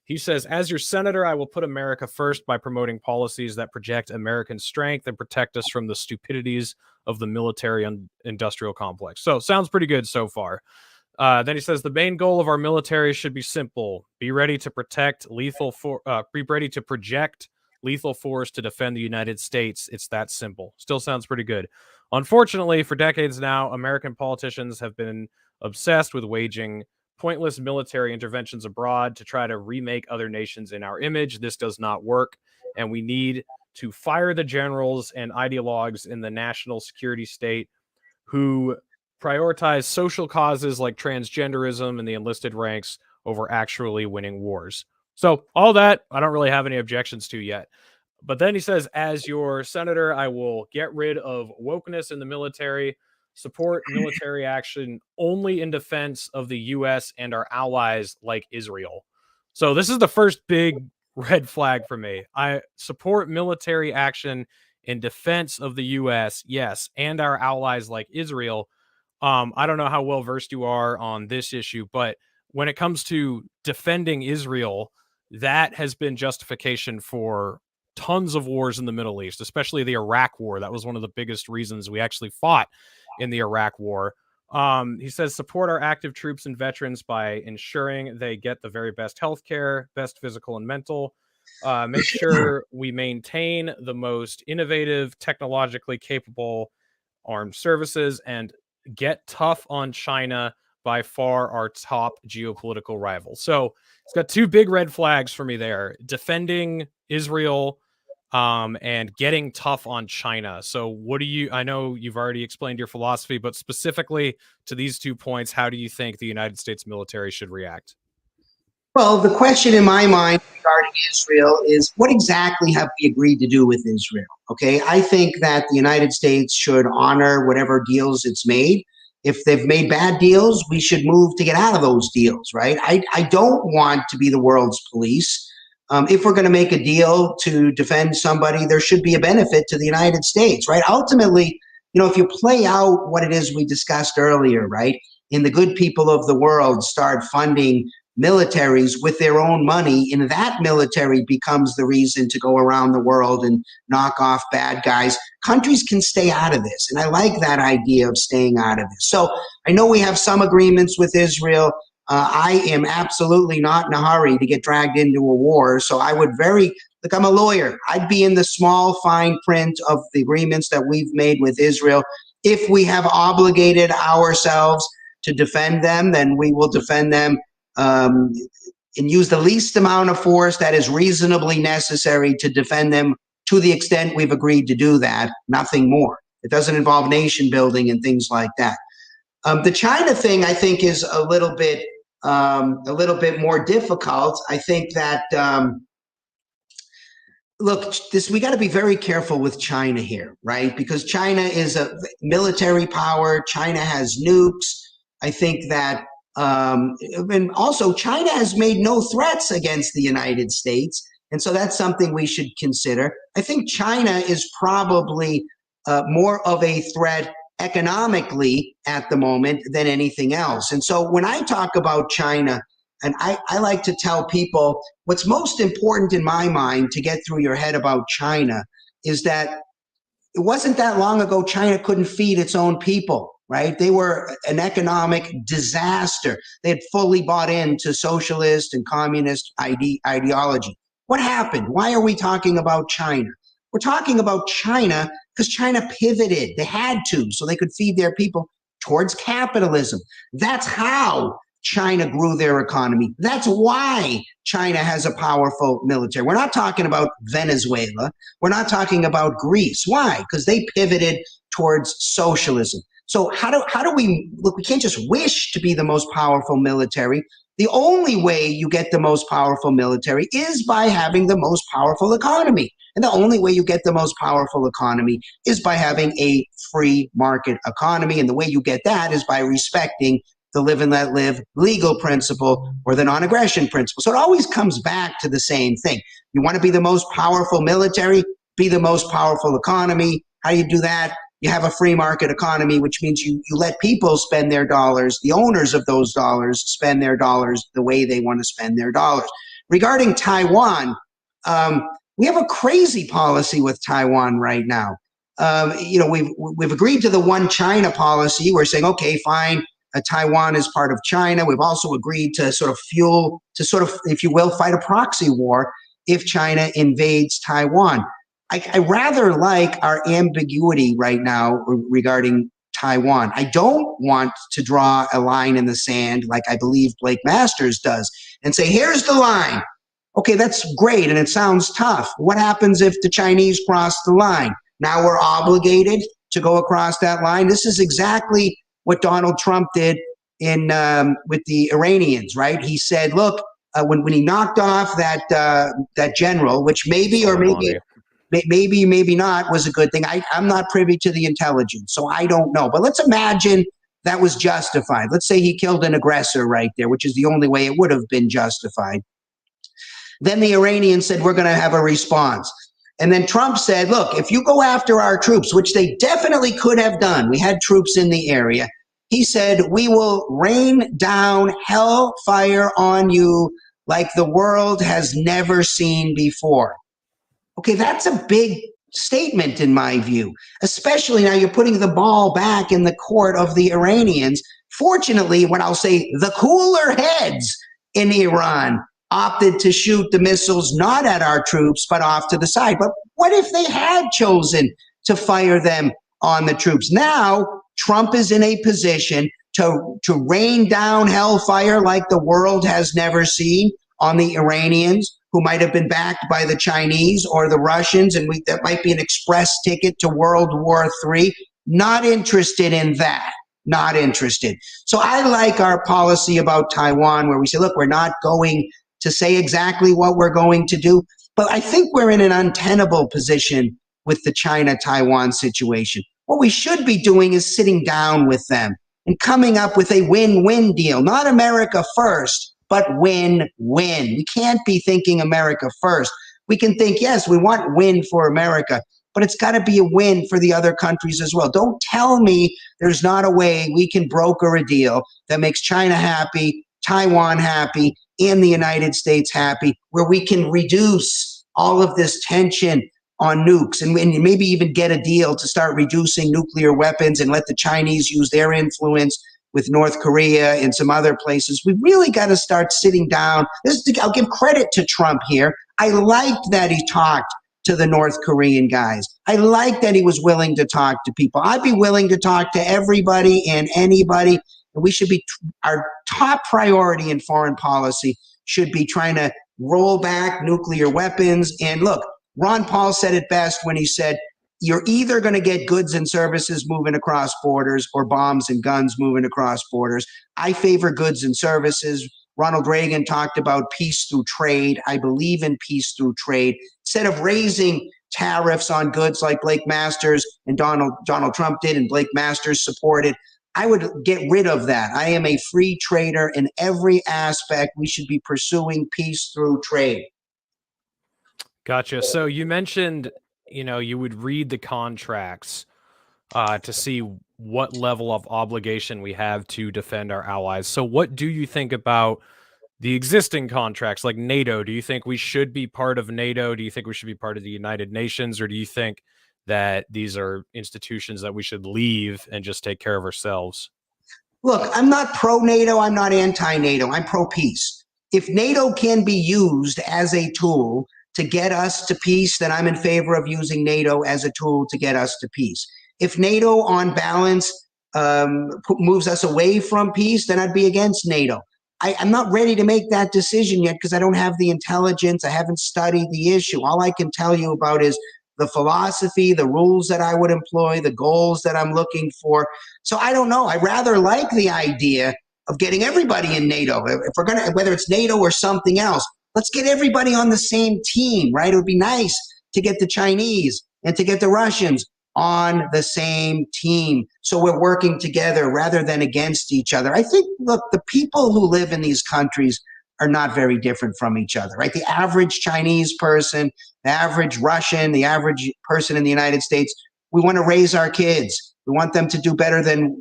He says, as your senator, I will put America first by promoting policies that project American strength and protect us from the stupidities of the military and industrial complex. So sounds pretty good so far. Then he says the main goal of our military should be simple: be ready to project lethal force to defend the United States. It's that simple. Still sounds pretty good. Unfortunately, for decades now, American politicians have been obsessed with waging pointless military interventions abroad to try to remake other nations in our image. This does not work, and we need to fire the generals and ideologues in the national security state who prioritize social causes like transgenderism and the enlisted ranks over actually winning wars. So all that I don't really have any objections to yet. But then he says, as your senator, I will get rid of wokeness in the military, support military action only in defense of the U.S. and our allies like Israel. So this is the first big red flag for me. I support military action in defense of the U.S., yes, and our allies like Israel. I don't know how well versed you are on this issue, but when it comes to defending Israel, that has been justification for tons of wars in the Middle East, especially the Iraq War. That was one of the biggest reasons we actually fought in the Iraq War. He says, support our active troops and veterans by ensuring they get the very best healthcare, best physical and mental. Make sure we maintain the most innovative, technologically capable armed services, and get tough on China, by far our top geopolitical rival. So it's got two big red flags for me there: defending Israel and getting tough on China. So I know you've already explained your philosophy, but specifically to these 2 points, how do you think the United States military should react? Well, the question in my mind regarding Israel is, what exactly have we agreed to do with Israel? Okay, I think that the United States should honor whatever deals it's made. If they've made bad deals, we should move to get out of those deals, right? I don't want to be the world's police. If we're going to make a deal to defend somebody, there should be a benefit to the United States, right? Ultimately, if you play out what it is we discussed earlier, right? And the good people of the world start funding militaries with their own money, and that military becomes the reason to go around the world and knock off bad guys. Countries can stay out of this, and I like that idea of staying out of this. So I know we have some agreements with Israel. I am absolutely not in a hurry to get dragged into a war, so I would look, I'm a lawyer. I'd be in the small fine print of the agreements that we've made with Israel. If we have obligated ourselves to defend them, then we will defend them and use the least amount of force that is reasonably necessary to defend them to the extent we've agreed to do that, nothing more. It doesn't involve nation building and things like that. The China thing, I think, is a little bit more difficult. I think that look, we got to be very careful with China here, right? Because China is a military power. China has nukes. I think that, and also China has made no threats against the United States. And so that's something we should consider. I think China is probably more of a threat economically at the moment than anything else. And so when I talk about China, and I like to tell people what's most important in my mind to get through your head about China is that it wasn't that long ago China couldn't feed its own people, right? They were an economic disaster. They had fully bought into socialist and communist ideology. What happened? Why are we talking about China? We're talking about China because China pivoted. They had to, so they could feed their people towards capitalism. That's how China grew their economy. That's why China has a powerful military. We're not talking about Venezuela. We're not talking about Greece. Why? Because they pivoted towards socialism. So how do we look? We can't just wish to be the most powerful military. The only way you get the most powerful military is by having the most powerful economy. And the only way you get the most powerful economy is by having a free market economy. And the way you get that is by respecting the live and let live legal principle or the non-aggression principle. So it always comes back to the same thing. You want to be the most powerful military, be the most powerful economy. How do you do that? You have a free market economy, which means you let people spend their dollars. The owners of those dollars spend their dollars the way they want to spend their dollars. Regarding Taiwan, we have a crazy policy with Taiwan right now. We've agreed to the one China policy. We're saying, okay, fine. Taiwan is part of China. We've also agreed to if you will, fight a proxy war if China invades Taiwan. I rather like our ambiguity right now regarding Taiwan. I don't want to draw a line in the sand like I believe Blake Masters does and say, here's the line. Okay, that's great, and it sounds tough. What happens if the Chinese cross the line? Now we're obligated to go across that line. This is exactly what Donald Trump did with the Iranians, right? He said, look, when he knocked off that general, which maybe not was a good thing. I'm not privy to the intelligence, so I don't know. But let's imagine that was justified. Let's say he killed an aggressor right there, which is the only way it would have been justified. Then the Iranians said, we're going to have a response. And then Trump said, look, if you go after our troops, which they definitely could have done, we had troops in the area. He said, we will rain down hellfire on you like the world has never seen before. Okay, that's a big statement in my view, especially now you're putting the ball back in the court of the Iranians. Fortunately, when I'll say the cooler heads in Iran opted to shoot the missiles not at our troops, but off to the side. But what if they had chosen to fire them on the troops? Now, Trump is in a position to rain down hellfire like the world has never seen on the Iranians, who might have been backed by the Chinese or the Russians, and that might be an express ticket to World War III. Not interested in that. Not interested. So I like our policy about Taiwan where we say, look, we're not going to say exactly what we're going to do, but I think we're in an untenable position with the China-Taiwan situation. What we should be doing is sitting down with them and coming up with a win-win deal, not America first, but win-win. We can't be thinking America first. We can think, yes, we want win for America, but it's got to be a win for the other countries as well. Don't tell me there's not a way we can broker a deal that makes China happy, Taiwan happy, and the United States happy, where we can reduce all of this tension on nukes and maybe even get a deal to start reducing nuclear weapons and let the Chinese use their influence with North Korea and some other places. We really got to start sitting down. I'll give credit to Trump here. I liked that he talked to the North Korean guys. I liked that he was willing to talk to people. I'd be willing to talk to everybody and anybody. And we should be, our top priority in foreign policy should be trying to roll back nuclear weapons. And look, Ron Paul said it best when he said, you're either going to get goods and services moving across borders or bombs and guns moving across borders. I favor goods and services. Ronald Reagan talked about peace through trade. I believe in peace through trade. Instead of raising tariffs on goods like Blake Masters and Donald Trump did and Blake Masters supported, I would get rid of that. I am a free trader in every aspect. We should be pursuing peace through trade. Gotcha. So you mentioned, you would read the contracts to see what level of obligation we have to defend our allies. So what do you think about the existing contracts like NATO? Do you think we should be part of NATO? Do you think we should be part of the United Nations? Or do you think that these are institutions that we should leave and just take care of ourselves? Look, I'm not pro-NATO. I'm not anti-NATO. I'm pro-peace. If NATO can be used as a tool to get us to peace, then I'm in favor of using NATO as a tool to get us to peace. If NATO, on balance, moves us away from peace, then I'd be against NATO. I'm not ready to make that decision yet because I don't have the intelligence. I haven't studied the issue. All I can tell you about is the philosophy, the rules that I would employ, the goals that I'm looking for. So I don't know. I rather like the idea of getting everybody in NATO. If we're going to, whether it's NATO or something else, let's get everybody on the same team, right? It would be nice to get the Chinese and to get the Russians on the same team. So we're working together rather than against each other. I think, look, the people who live in these countries are not very different from each other, right? The average Chinese person, the average Russian, the average person in the United States, we want to raise our kids. We want them to do better than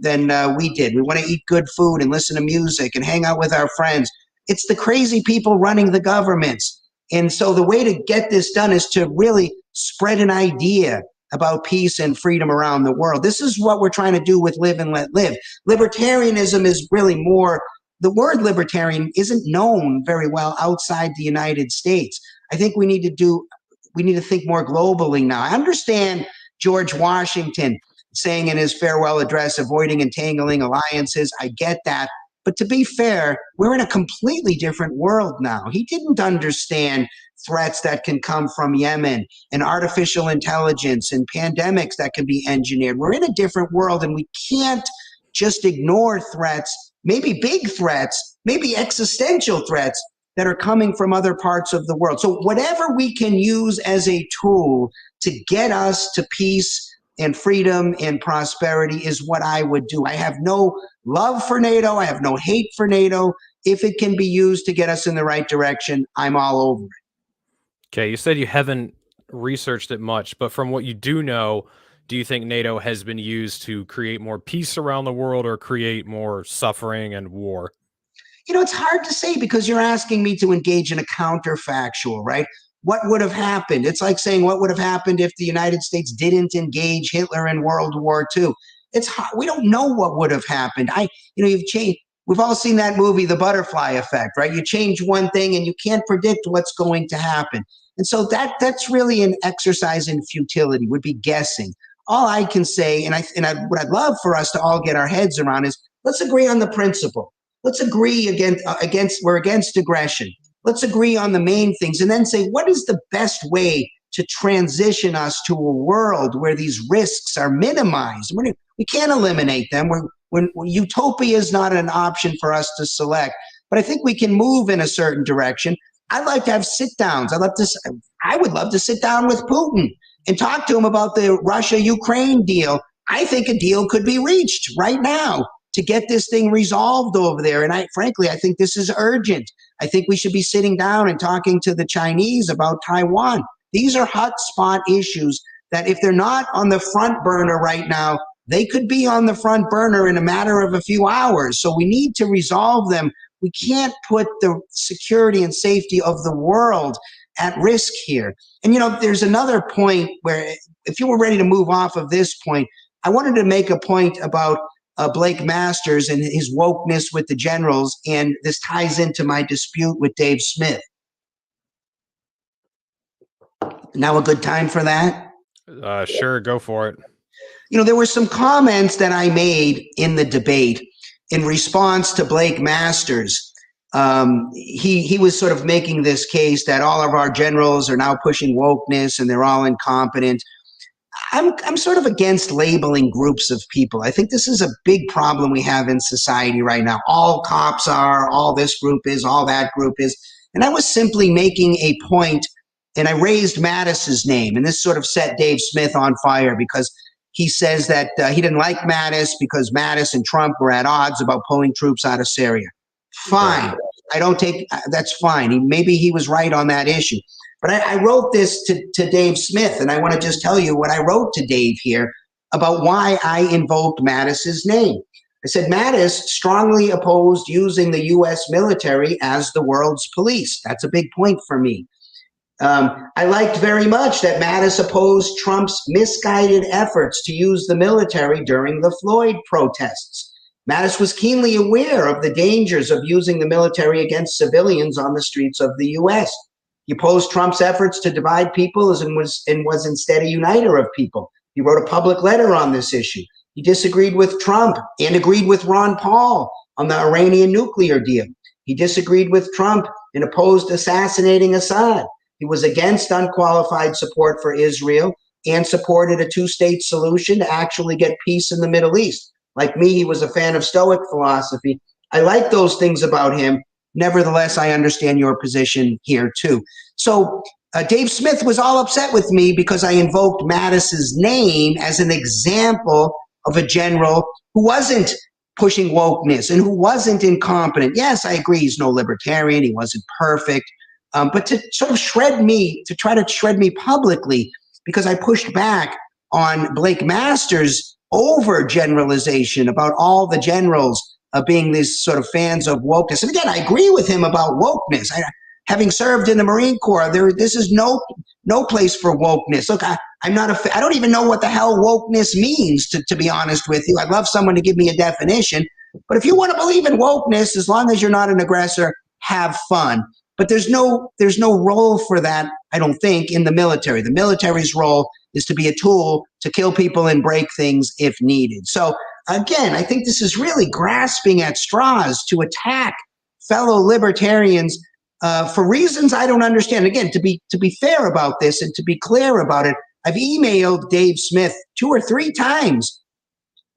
we did. We want to eat good food and listen to music and hang out with our friends. It's the crazy people running the governments. And so the way to get this done is to really spread an idea about peace and freedom around the world. This is what we're trying to do with Live and Let Live. Libertarianism is really more, the word libertarian isn't known very well outside the United States. I think we need to think more globally now. I understand George Washington saying in his farewell address, avoiding entangling alliances. I get that. But to be fair, we're in a completely different world now. He didn't understand threats that can come from Yemen and artificial intelligence and pandemics that can be engineered. We're in a different world, and we can't just ignore threats, maybe big threats, maybe existential threats that are coming from other parts of the world. So whatever we can use as a tool to get us to peace and freedom and prosperity is what I would do. I have no love for NATO. I have no hate for NATO. If it can be used to get us in the right direction, I'm all over it. Okay, you said you haven't researched it much, but from what you do know, do you think NATO has been used to create more peace around the world or create more suffering and war? It's hard to say because you're asking me to engage in a counterfactual, right? What would have happened? It's like saying what would have happened if the United States didn't engage Hitler in World War II. It's hard. We don't know what would have happened. You've changed. We've all seen that movie, The Butterfly Effect, right? You change one thing and you can't predict what's going to happen. And so that's really an exercise in futility, would be guessing. All I can say, what I'd love for us to all get our heads around is, let's agree on the principle. Let's agree we're against aggression. Let's agree on the main things and then say, what is the best way to transition us to a world where these risks are minimized? We can't eliminate them. Utopia is not an option for us to select, but I think we can move in a certain direction. I'd like to have sit-downs. I would love to sit down with Putin and talk to him about the Russia-Ukraine deal. I think a deal could be reached right now to get this thing resolved over there. And frankly, I think this is urgent. I think we should be sitting down and talking to the Chinese about Taiwan. These are hotspot issues that if they're not on the front burner right now, they could be on the front burner in a matter of a few hours. So we need to resolve them. We can't put the security and safety of the world at risk here. And, there's another point where if you were ready to move off of this point, I wanted to make a point about Blake Masters and his wokeness with the generals, and this ties into my dispute with Dave Smith. Now a good time for that? Sure, go for it. There were some comments that I made in the debate in response to Blake Masters. He was sort of making this case that all of our generals are now pushing wokeness and they're all incompetent. I'm sort of against labeling groups of people. I think this is a big problem we have in society right now. All cops are, all this group is, all that group is. And I was simply making a point, and I raised Mattis's name, and this sort of set Dave Smith on fire because he says that he didn't like Mattis because Mattis and Trump were at odds about pulling troops out of Syria. Fine. I don't take, that's fine. Maybe he was right on that issue. But I wrote this to Dave Smith, and I want to just tell you what I wrote to Dave here about why I invoked Mattis's name. I said, Mattis strongly opposed using the U.S. military as the world's police. That's a big point for me. I liked very much that Mattis opposed Trump's misguided efforts to use the military during the Floyd protests. Mattis was keenly aware of the dangers of using the military against civilians on the streets of the U.S. He opposed Trump's efforts to divide people and was instead a uniter of people. He wrote a public letter on this issue. He disagreed with Trump and agreed with Ron Paul on the Iranian nuclear deal. He disagreed with Trump and opposed assassinating Assad. He was against unqualified support for Israel and supported a two-state solution to actually get peace in the Middle East. Like me, he was a fan of Stoic philosophy. I like those things about him. Nevertheless, I understand your position here too. So Dave Smith was all upset with me because I invoked Mattis's name as an example of a general who wasn't pushing wokeness and who wasn't incompetent. Yes, I agree he's no libertarian. He wasn't perfect. But to sort of try to shred me publicly because I pushed back on Blake Masters' overgeneralization about all the generals being these sort of fans of wokeness. And again, I agree with him about wokeness. Having served in the Marine Corps, this is no place for wokeness. Look, I'm not I don't even know what the hell wokeness means, to be honest with you. I'd love someone to give me a definition. But if you want to believe in wokeness, as long as you're not an aggressor, have fun. But there's no role for that, I don't think, in the military. The military's role is to be a tool to kill people and break things if needed. So again, I think this is really grasping at straws to attack fellow libertarians for reasons I don't understand. Again, to be fair about this and to be clear about it, I've emailed Dave Smith 2 or 3 times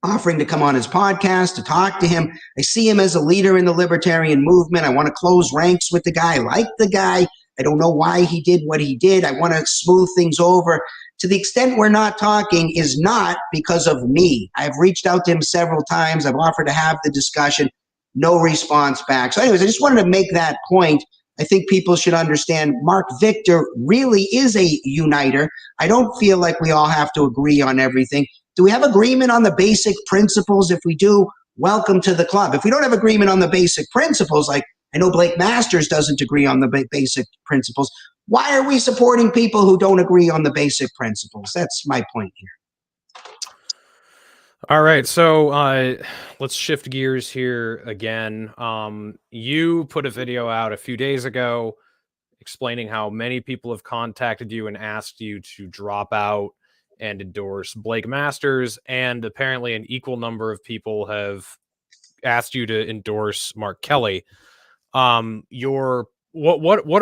offering to come on his podcast, to talk to him. I see him as a leader in the libertarian movement. I want to close ranks with the guy. I like the guy. I don't know why he did what he did. I want to smooth things over. To the extent we're not talking is not because of me. I've reached out to him several times. I've offered to have the discussion. No response back. So anyways, I just wanted to make that point. I think people should understand Marc Victor really is a uniter. I don't feel like we all have to agree on everything. Do we have agreement on the basic principles? If we do, welcome to the club. If we don't have agreement on the basic principles, like I know Blake Masters doesn't agree on the basic principles, why are we supporting people who don't agree on the basic principles? That's my point here. All right, so let's shift gears here again. You put a video out a few days ago explaining how many people have contacted you and asked you to drop out and endorse Blake Masters, and apparently an equal number of people have asked you to endorse Mark Kelly. What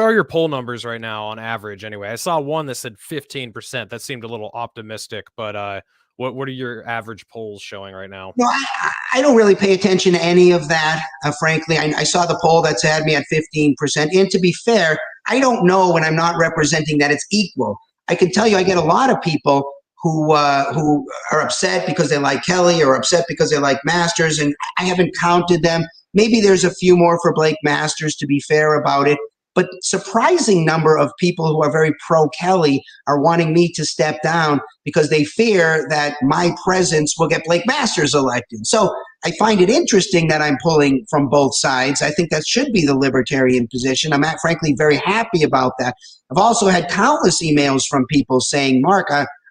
are your poll numbers right now on average? Anyway, I saw one that said 15%. That seemed a little optimistic, but what are your average polls showing right now? No, I don't really pay attention to any of that, frankly. I saw the poll that's had me at 15%. And to be fair, I don't know when I'm not representing that it's equal. I can tell you I get a lot of people who are upset because they like Kelly or upset because they like Masters, and I haven't counted them. Maybe there's a few more for Blake Masters, to be fair about it. But surprising number of people who are very pro-Kelly are wanting me to step down because they fear that my presence will get Blake Masters elected. So I find it interesting that I'm pulling from both sides. I think that should be the libertarian position. I'm frankly very happy about that. I've also had countless emails from people saying, Mark,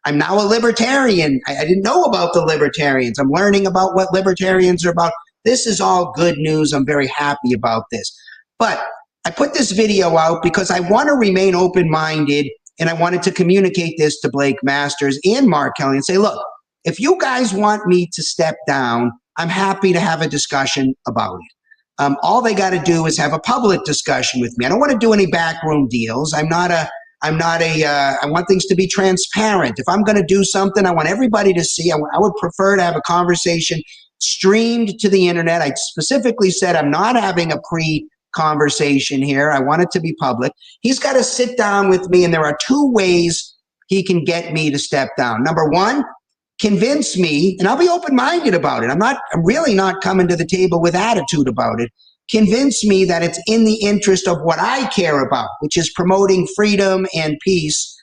I'm now a libertarian. I didn't know about the libertarians. I'm learning about what libertarians are about. This is all good news. I'm very happy about this. But I put this video out because I want to remain open-minded, and I wanted to communicate this to Blake Masters and Mark Kelly and say, look, if you guys want me to step down, I'm happy to have a discussion about it. All they got to do is have a public discussion with me. I don't want to do any backroom deals. I'm not I'm not I want things to be transparent. If I'm going to do something, I want everybody to see. I would prefer to have a conversation streamed to the internet. I specifically said I'm not having a pre-conversation here. I want it to be public. He's got to sit down with me, and there are two ways he can get me to step down. Number one, convince me, and I'll be open-minded about it. I'm really not coming to the table with attitude about it. Convince me that it's in the interest of what I care about, which is promoting freedom and peace,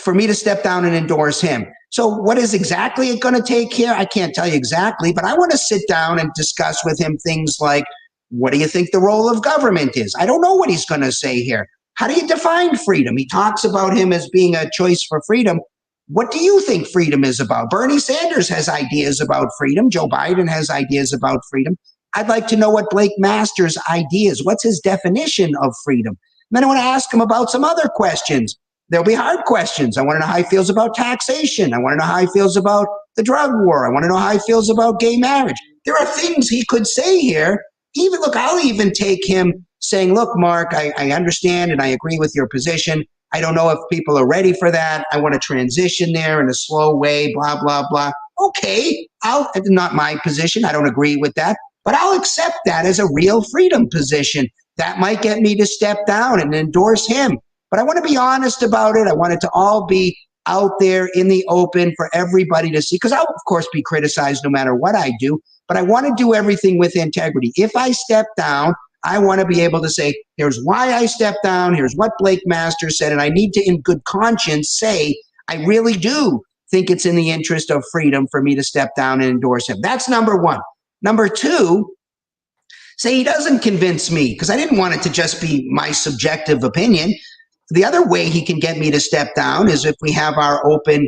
for me to step down and endorse him. So what is exactly it going to take here? I can't tell you exactly, but I want to sit down and discuss with him things like, what do you think the role of government is? I don't know what he's going to say here. How do you define freedom? He talks about him as being a choice for freedom. What do you think freedom is about? Bernie Sanders has ideas about freedom. Joe Biden has ideas about freedom. I'd like to know what Blake Masters' ideas, what's his definition of freedom? And then I want to ask him about some other questions. There'll be hard questions. I want to know how he feels about taxation. I want to know how he feels about the drug war. I want to know how he feels about gay marriage. There are things he could say here. I'll even take him saying, look, Mark, I understand and I agree with your position. I don't know if people are ready for that. I want to transition there in a slow way, blah, blah, blah. Okay, not my position. I don't agree with that. But I'll accept that as a real freedom position. That might get me to step down and endorse him. But I want to be honest about it. I want it to all be out there in the open for everybody to see, because I'll, of course, be criticized no matter what I do. But I want to do everything with integrity. If I step down, I want to be able to say, here's why I stepped down. Here's what Blake Masters said. And I need to, in good conscience, say, I really do think it's in the interest of freedom for me to step down and endorse him. That's number one. Number two, say he doesn't convince me, because I didn't want it to just be my subjective opinion. The other way he can get me to step down is if we have our open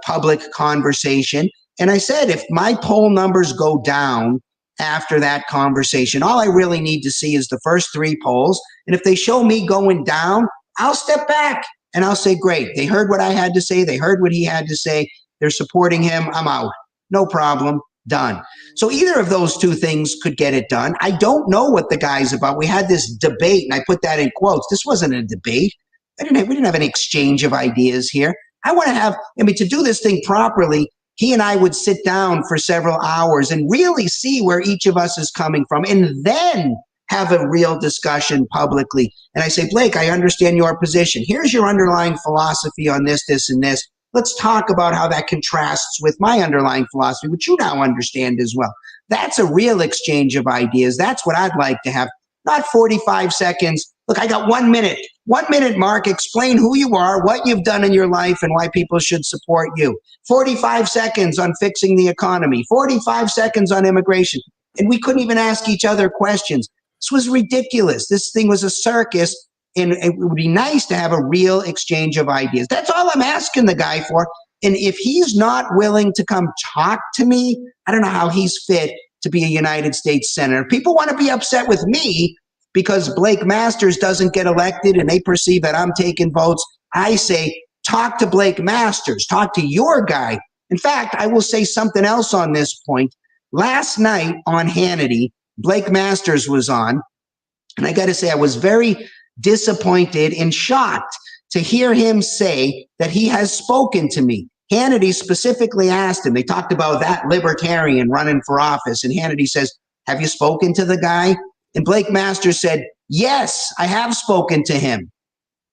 public conversation. And I said, if my poll numbers go down after that conversation, all I really need to see is the first three polls. And if they show me going down, I'll step back and I'll say, great, they heard what I had to say. They heard what he had to say. They're supporting him. I'm out. No problem. Done. So either of those two things could get it done. I don't know what the guy's about. We had this debate, and I put that in quotes. This wasn't a debate. We didn't have an exchange of ideas here. To do this thing properly, he and I would sit down for several hours and really see where each of us is coming from, and then have a real discussion publicly. And I say, Blake, I understand your position. Here's your underlying philosophy on this, this, and this. Let's talk about how that contrasts with my underlying philosophy, which you now understand as well. That's a real exchange of ideas. That's what I'd like to have, not 45 seconds. Look, I got 1 minute. 1 minute, Mark. Explain who you are, what you've done in your life, and why people should support you. 45 seconds on fixing the economy. 45 seconds on immigration. And we couldn't even ask each other questions. This was ridiculous. This thing was a circus. And it would be nice to have a real exchange of ideas. That's all I'm asking the guy for. And if he's not willing to come talk to me, I don't know how he's fit to be a United States Senator. People want to be upset with me because Blake Masters doesn't get elected and they perceive that I'm taking votes. I say, talk to Blake Masters. Talk to your guy. In fact, I will say something else on this point. Last night on Hannity, Blake Masters was on. And I got to say, I was very disappointed and shocked to hear him say that he has spoken to me. Hannity specifically asked him, they talked about that libertarian running for office, and Hannity says, have you spoken to the guy? And Blake Masters said, yes, I have spoken to him.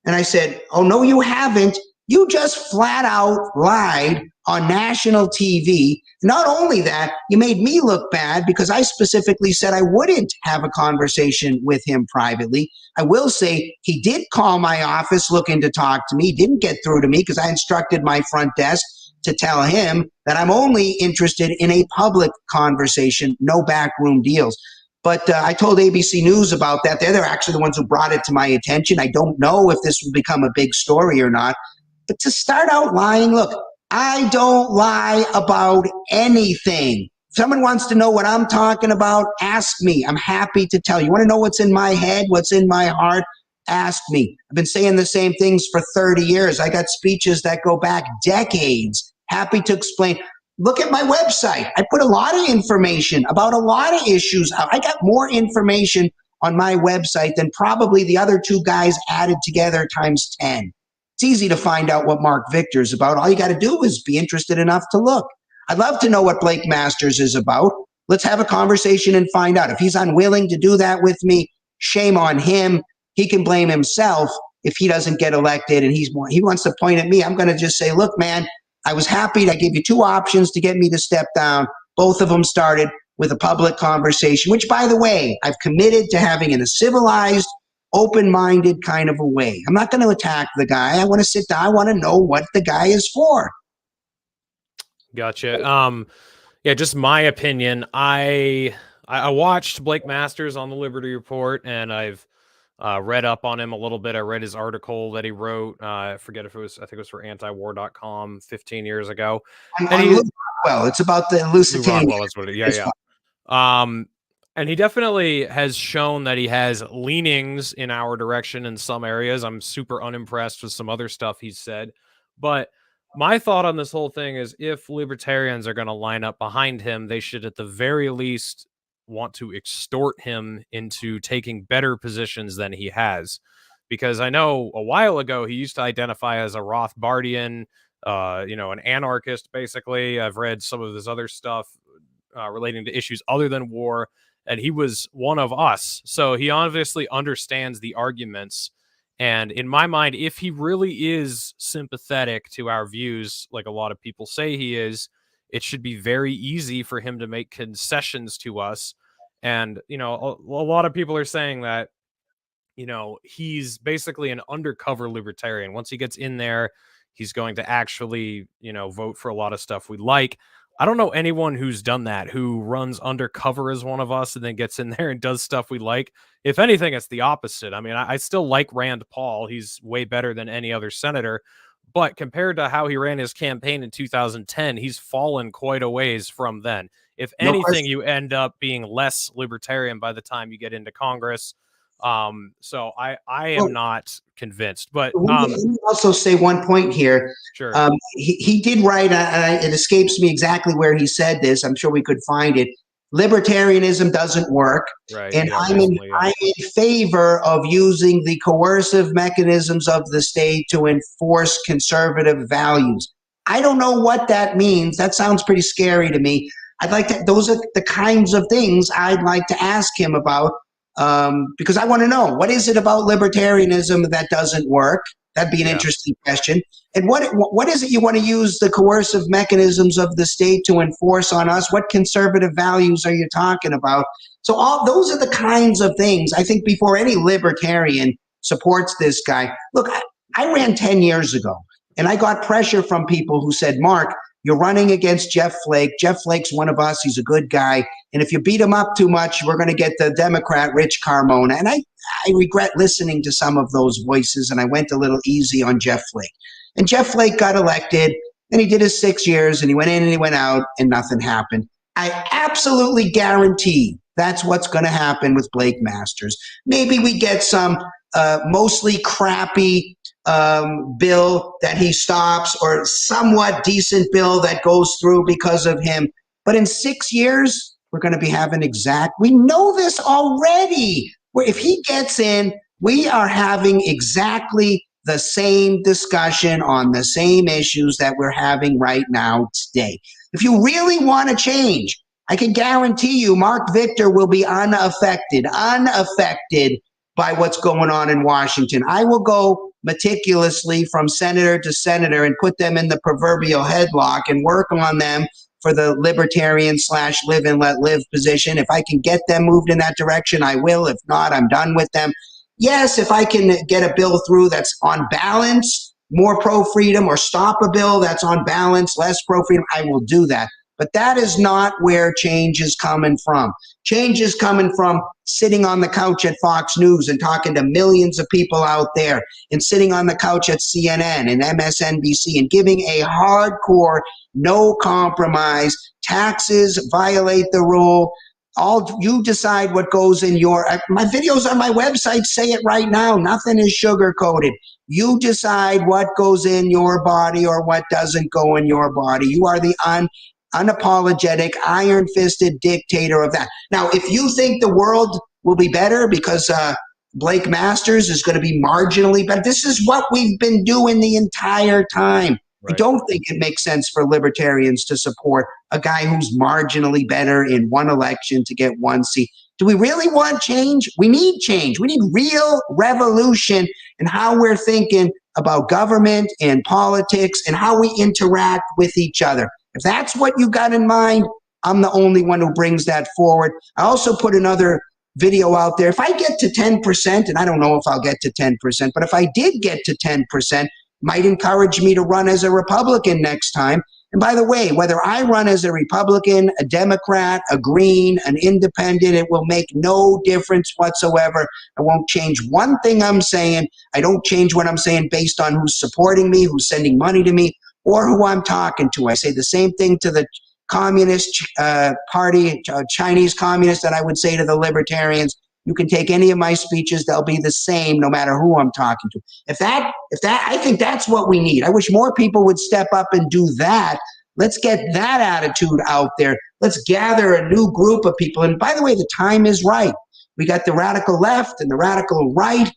And I said, oh, no, you haven't. You just flat out lied on national TV. Not only that, you made me look bad because I specifically said I wouldn't have a conversation with him privately. I will say he did call my office looking to talk to me. He didn't get through to me because I instructed my front desk to tell him that I'm only interested in a public conversation, no backroom deals. But I told ABC News about that. They're actually the ones who brought it to my attention. I don't know if this will become a big story or not. But to start out lying, look, I don't lie about anything. If someone wants to know what I'm talking about, ask me. I'm happy to tell you. You want to know what's in my head, what's in my heart? Ask me. I've been saying the same things for 30 years. I got speeches that go back decades. Happy to explain. Look at my website. I put a lot of information about a lot of issues. I got more information on my website than probably the other two guys added together times 10. It's easy to find out what Marc Victor is about. All you got to do is be interested enough to look. I'd love to know what Blake Masters is about. Let's have a conversation and find out. If he's unwilling to do that with me, shame on him. He can blame himself if he doesn't get elected and he wants to point at me. I'm going to just say, look, man, I was happy. I gave you 2 options to get me to step down. Both of them started with a public conversation, which, by the way, I've committed to having in a civilized, open-minded kind of a way. I'm not going to attack the guy. I want to sit down. I want to know what the guy is for. Gotcha. Yeah, just my opinion. I watched Blake Masters on the Liberty Report, and I've read up on him a little bit. I read his article that he wrote. I forget if it was, I think it was for antiwar.com 15 years ago. Well, it's about the Lusitania. Well, that's what it is. Yeah. And he definitely has shown that he has leanings in our direction in some areas. I'm super unimpressed with some other stuff he's said. But my thought on this whole thing is if libertarians are going to line up behind him, they should at the very least want to extort him into taking better positions than he has. Because I know a while ago he used to identify as a Rothbardian, an anarchist, basically. I've read some of his other stuff relating to issues other than war, and he was one of us. So he obviously understands the arguments. And in my mind, if he really is sympathetic to our views, like a lot of people say he is, it should be very easy for him to make concessions to us. And, a lot of people are saying that, he's basically an undercover libertarian. Once he gets in there, he's going to actually, vote for a lot of stuff we like. I don't know anyone who's done that, who runs undercover as one of us and then gets in there and does stuff we like. If anything, it's the opposite. I mean, I still like Rand Paul. He's way better than any other senator. But compared to how he ran his campaign in 2010, he's fallen quite a ways from then. If anything, you end up being less libertarian by the time you get into Congress. So I am not convinced. But let me also say one point here. Sure. He did write, it escapes me exactly where he said this. I'm sure we could find it. Libertarianism doesn't work. Right. And I'm in favor of using the coercive mechanisms of the state to enforce conservative values. I don't know what that means. That sounds pretty scary to me. Those are the kinds of things I'd like to ask him about. Because I want to know, what is it about libertarianism that doesn't work? That'd be an interesting question. And what is it you want to use the coercive mechanisms of the state to enforce on us? What conservative values are you talking about? So all those are the kinds of things, I think, before any libertarian supports this guy. Look, I ran 10 years ago, and I got pressure from people who said, Mark, you're running against Jeff Flake. Jeff Flake's one of us. He's a good guy. And if you beat him up too much, we're going to get the Democrat Rich Carmona. And I regret listening to some of those voices, and I went a little easy on Jeff Flake. And Jeff Flake got elected, and he did his 6 years, and he went in and he went out, and nothing happened. I absolutely guarantee that's what's going to happen with Blake Masters. Maybe we get some mostly crappy bill that he stops, or somewhat decent bill that goes through because of him. But in 6 years, we're going to be having we know this already. If he gets in, we are having exactly the same discussion on the same issues that we're having right now today. If you really want to change, I can guarantee you Marc Victor will be unaffected by what's going on in Washington. I will go meticulously from senator to senator and put them in the proverbial headlock and work on them for the libertarian / live and let live position. If I can get them moved in that direction, I will. If not, I'm done with them. Yes, if I can get a bill through that's on balance, more pro-freedom, or stop a bill that's on balance, less pro-freedom, I will do that. But that is not where change is coming from. Change is coming from sitting on the couch at Fox News and talking to millions of people out there, and sitting on the couch at CNN and MSNBC and giving a hardcore, no compromise, taxes violate the rule. You decide what goes in my videos on my website say it right now. Nothing is sugar-coated. You decide what goes in your body or what doesn't go in your body. You are the unapologetic, iron-fisted dictator of that. Now, if you think the world will be better because Blake Masters is going to be marginally better. This is what we've been doing the entire time. Right. I don't think it makes sense for libertarians to support a guy who's marginally better in one election to get one seat. Do we really want change? We need change. We need real revolution in how we're thinking about government and politics and how we interact with each other. If that's what you got in mind, I'm the only one who brings that forward. I also put another video out there. If I get to 10%, and I don't know if I'll get to 10%, but if I did get to 10%, might encourage me to run as a Republican next time. And by the way, whether I run as a Republican, a Democrat, a Green, an Independent, it will make no difference whatsoever. I won't change one thing I'm saying. I don't change what I'm saying based on who's supporting me, who's sending money to me, or who I'm talking to. I say the same thing to the Communist Party, Chinese Communists, that I would say to the Libertarians. You can take any of my speeches; they'll be the same no matter who I'm talking to. If that, I think that's what we need. I wish more people would step up and do that. Let's get that attitude out there. Let's gather a new group of people. And by the way, the time is right. We got the radical left and the radical right.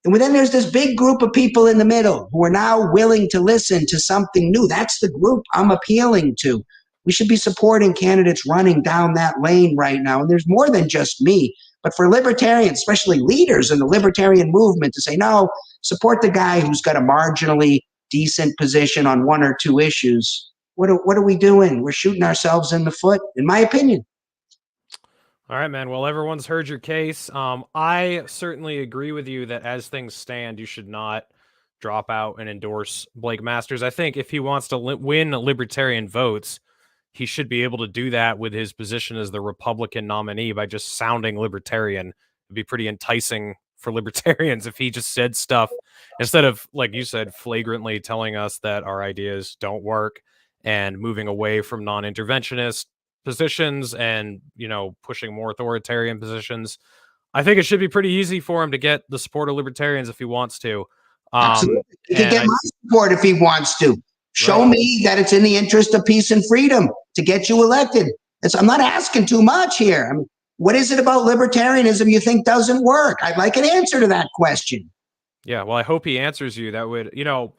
And then there's this big group of people in the middle who are now willing to listen to something new. That's the group I'm appealing to. We should be supporting candidates running down that lane right now. And there's more than just me. But for libertarians, especially leaders in the libertarian movement, to say, no, support the guy who's got a marginally decent position on one or two issues. What are we doing? We're shooting ourselves in the foot, in my opinion. All right, man. Well, everyone's heard your case. I certainly agree with you that as things stand, you should not drop out and endorse Blake Masters. I think if he wants to win libertarian votes, he should be able to do that with his position as the Republican nominee by just sounding libertarian. It'd be pretty enticing for libertarians if he just said stuff instead of, like you said, flagrantly telling us that our ideas don't work and moving away from non-interventionist positions and, you know, pushing more authoritarian positions. I think it should be pretty easy for him to get the support of libertarians if he wants to. Absolutely. He can get my support if he wants to. Show me that it's in the interest of peace and freedom to get you elected. I'm not asking too much here. I mean, what is it about libertarianism you think doesn't work? I'd like an answer to that question. Yeah, well, I hope he answers you. That would, you know,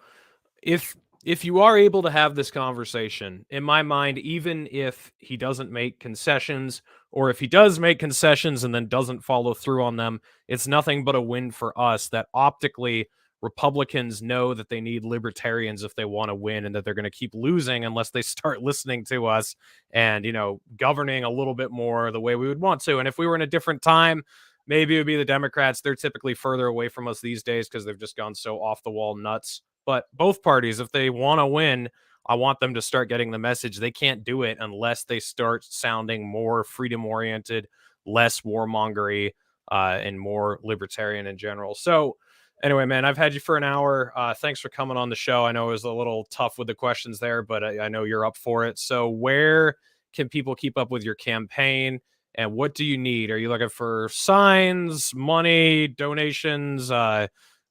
if you are able to have this conversation, in my mind, even if he doesn't make concessions, or if he does make concessions and then doesn't follow through on them, it's nothing but a win for us that optically Republicans know that they need libertarians if they want to win, and that they're going to keep losing unless they start listening to us and, you know, governing a little bit more the way we would want to. And if we were in a different time, maybe it would be the Democrats. They're typically further away from us these days because they've just gone so off the wall nuts. But both parties, if they want to win, I want them to start getting the message. They can't do it unless they start sounding more freedom-oriented, less warmongery, and more libertarian in general. So anyway, man, I've had you for an hour. Thanks for coming on the show. I know it was a little tough with the questions there, but I know you're up for it. So where can people keep up with your campaign, and what do you need? Are you looking for signs, money, donations,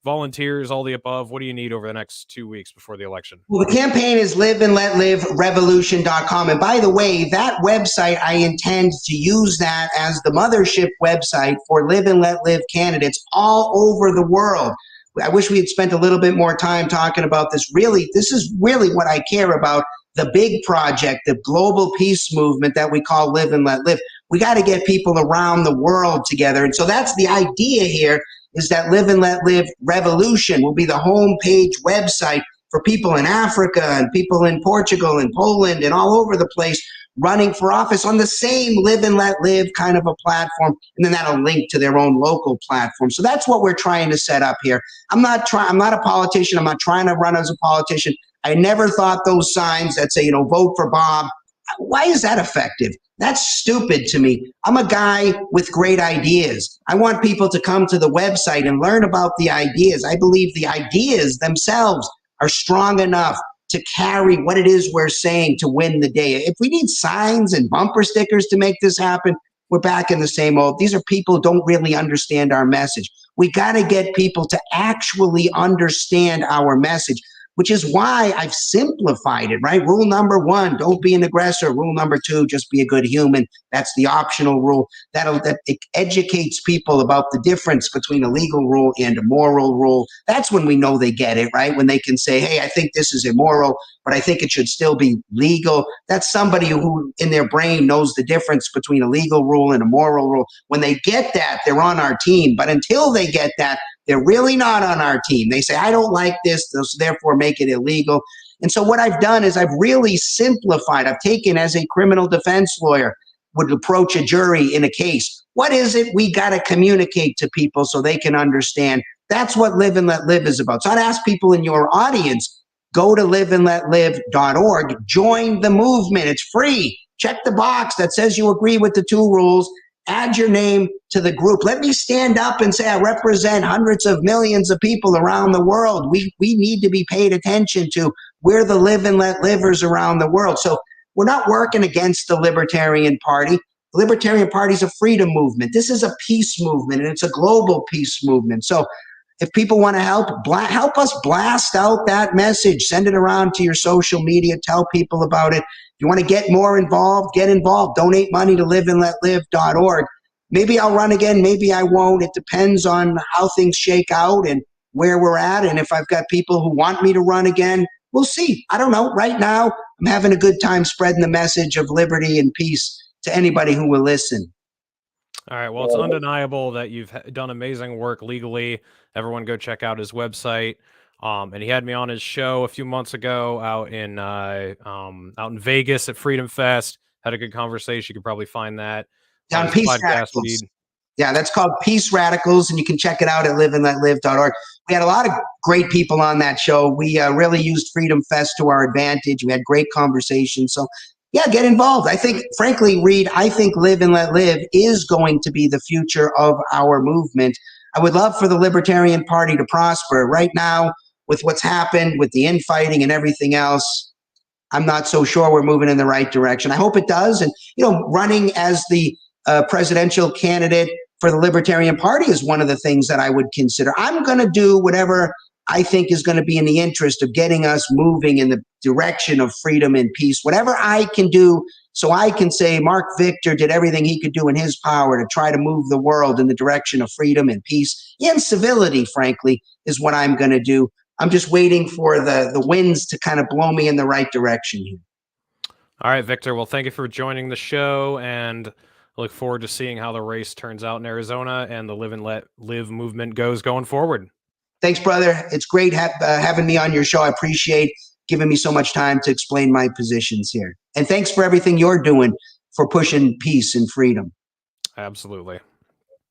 volunteers, all the above? What do you need over the next 2 weeks before the election? Well, the campaign is liveandletliverevolution.com. And by the way, that website, I intend to use that as the mothership website for Live and Let Live candidates all over the world. I wish we had spent a little bit more time talking about this. Really, this is really what I care about, the big project, the global peace movement that we call Live and Let Live. We got to get people around the world together. And so that's the idea here, is that Live and Let Live Revolution will be the homepage website for people in Africa and people in Portugal and Poland and all over the place running for office on the same Live and Let Live kind of a platform. And then that'll link to their own local platform. So that's what we're trying to set up here. I'm not a politician. I'm not trying to run as a politician. I never thought those signs that say, you know, vote for Bob. Why is that effective? That's stupid to me. I'm a guy with great ideas. I want people to come to the website and learn about the ideas. I believe the ideas themselves are strong enough to carry what it is we're saying to win the day. If we need signs and bumper stickers to make this happen, we're back in the same old. These are people who don't really understand our message. We got to get people to actually understand our message. which is why I've simplified it, right? Rule number 1, don't be an aggressor. Rule number 2, just be a good human. That's the optional rule. That it educates people about the difference between a legal rule and a moral rule. That's when we know they get it, right? When they can say, hey, I think this is immoral, but I think it should still be legal. That's somebody who in their brain knows the difference between a legal rule and a moral rule. When they get that, they're on our team. But until they get that, they're really not on our team. They say, I don't like this, so therefore make it illegal. And so what I've done is I've really simplified. I've taken, as a criminal defense lawyer would approach a jury in a case, what is it we got to communicate to people so they can understand? That's what Live and Let Live is about. So I'd ask people in your audience, go to liveandletlive.org, join the movement. It's free. Check the box that says you agree with the 2 rules. Add your name to the group. Let me stand up and say I represent hundreds of millions of people around the world. We need to be paid attention to. We're the Live and Let Livers around the world. So we're not working against the Libertarian Party. The Libertarian Party is a freedom movement. This is a peace movement, and it's a global peace movement. So if people want to help us blast out that message. Send it around to your social media. Tell people about it. If you want to get more involved, get involved. Donate money to liveandletlive.org. Maybe I'll run again. Maybe I won't. It depends on how things shake out and where we're at. And if I've got people who want me to run again, we'll see. I don't know. Right now, I'm having a good time spreading the message of liberty and peace to anybody who will listen. All right. Well, it's undeniable that you've done amazing work legally. Everyone go check out his website. And he had me on his show a few months ago out in Vegas at Freedom Fest. Had a good conversation. You could probably find that on Peace Radicals. Feed. Yeah, that's called Peace Radicals, and you can check it out at liveandletlive.org. We had a lot of great people on that show. We really used Freedom Fest to our advantage. We had great conversations. So, yeah, get involved. I think, frankly, Reed, I think Live and Let Live is going to be the future of our movement. I would love for the Libertarian Party to prosper. Right now, with what's happened, with the infighting and everything else, I'm not so sure we're moving in the right direction. I hope it does. And, running as the presidential candidate for the Libertarian Party is one of the things that I would consider. I'm going to do whatever I think is going to be in the interest of getting us moving in the direction of freedom and peace. Whatever I can do so I can say Marc Victor did everything he could do in his power to try to move the world in the direction of freedom and peace and civility, frankly, is what I'm going to do. I'm just waiting for the winds to kind of blow me in the right direction here. All right, Victor. Well, thank you for joining the show, and I look forward to seeing how the race turns out in Arizona and the Live and Let Live movement goes going forward. Thanks, brother. It's great having me on your show. I appreciate giving me so much time to explain my positions here. And thanks for everything you're doing for pushing peace and freedom. Absolutely.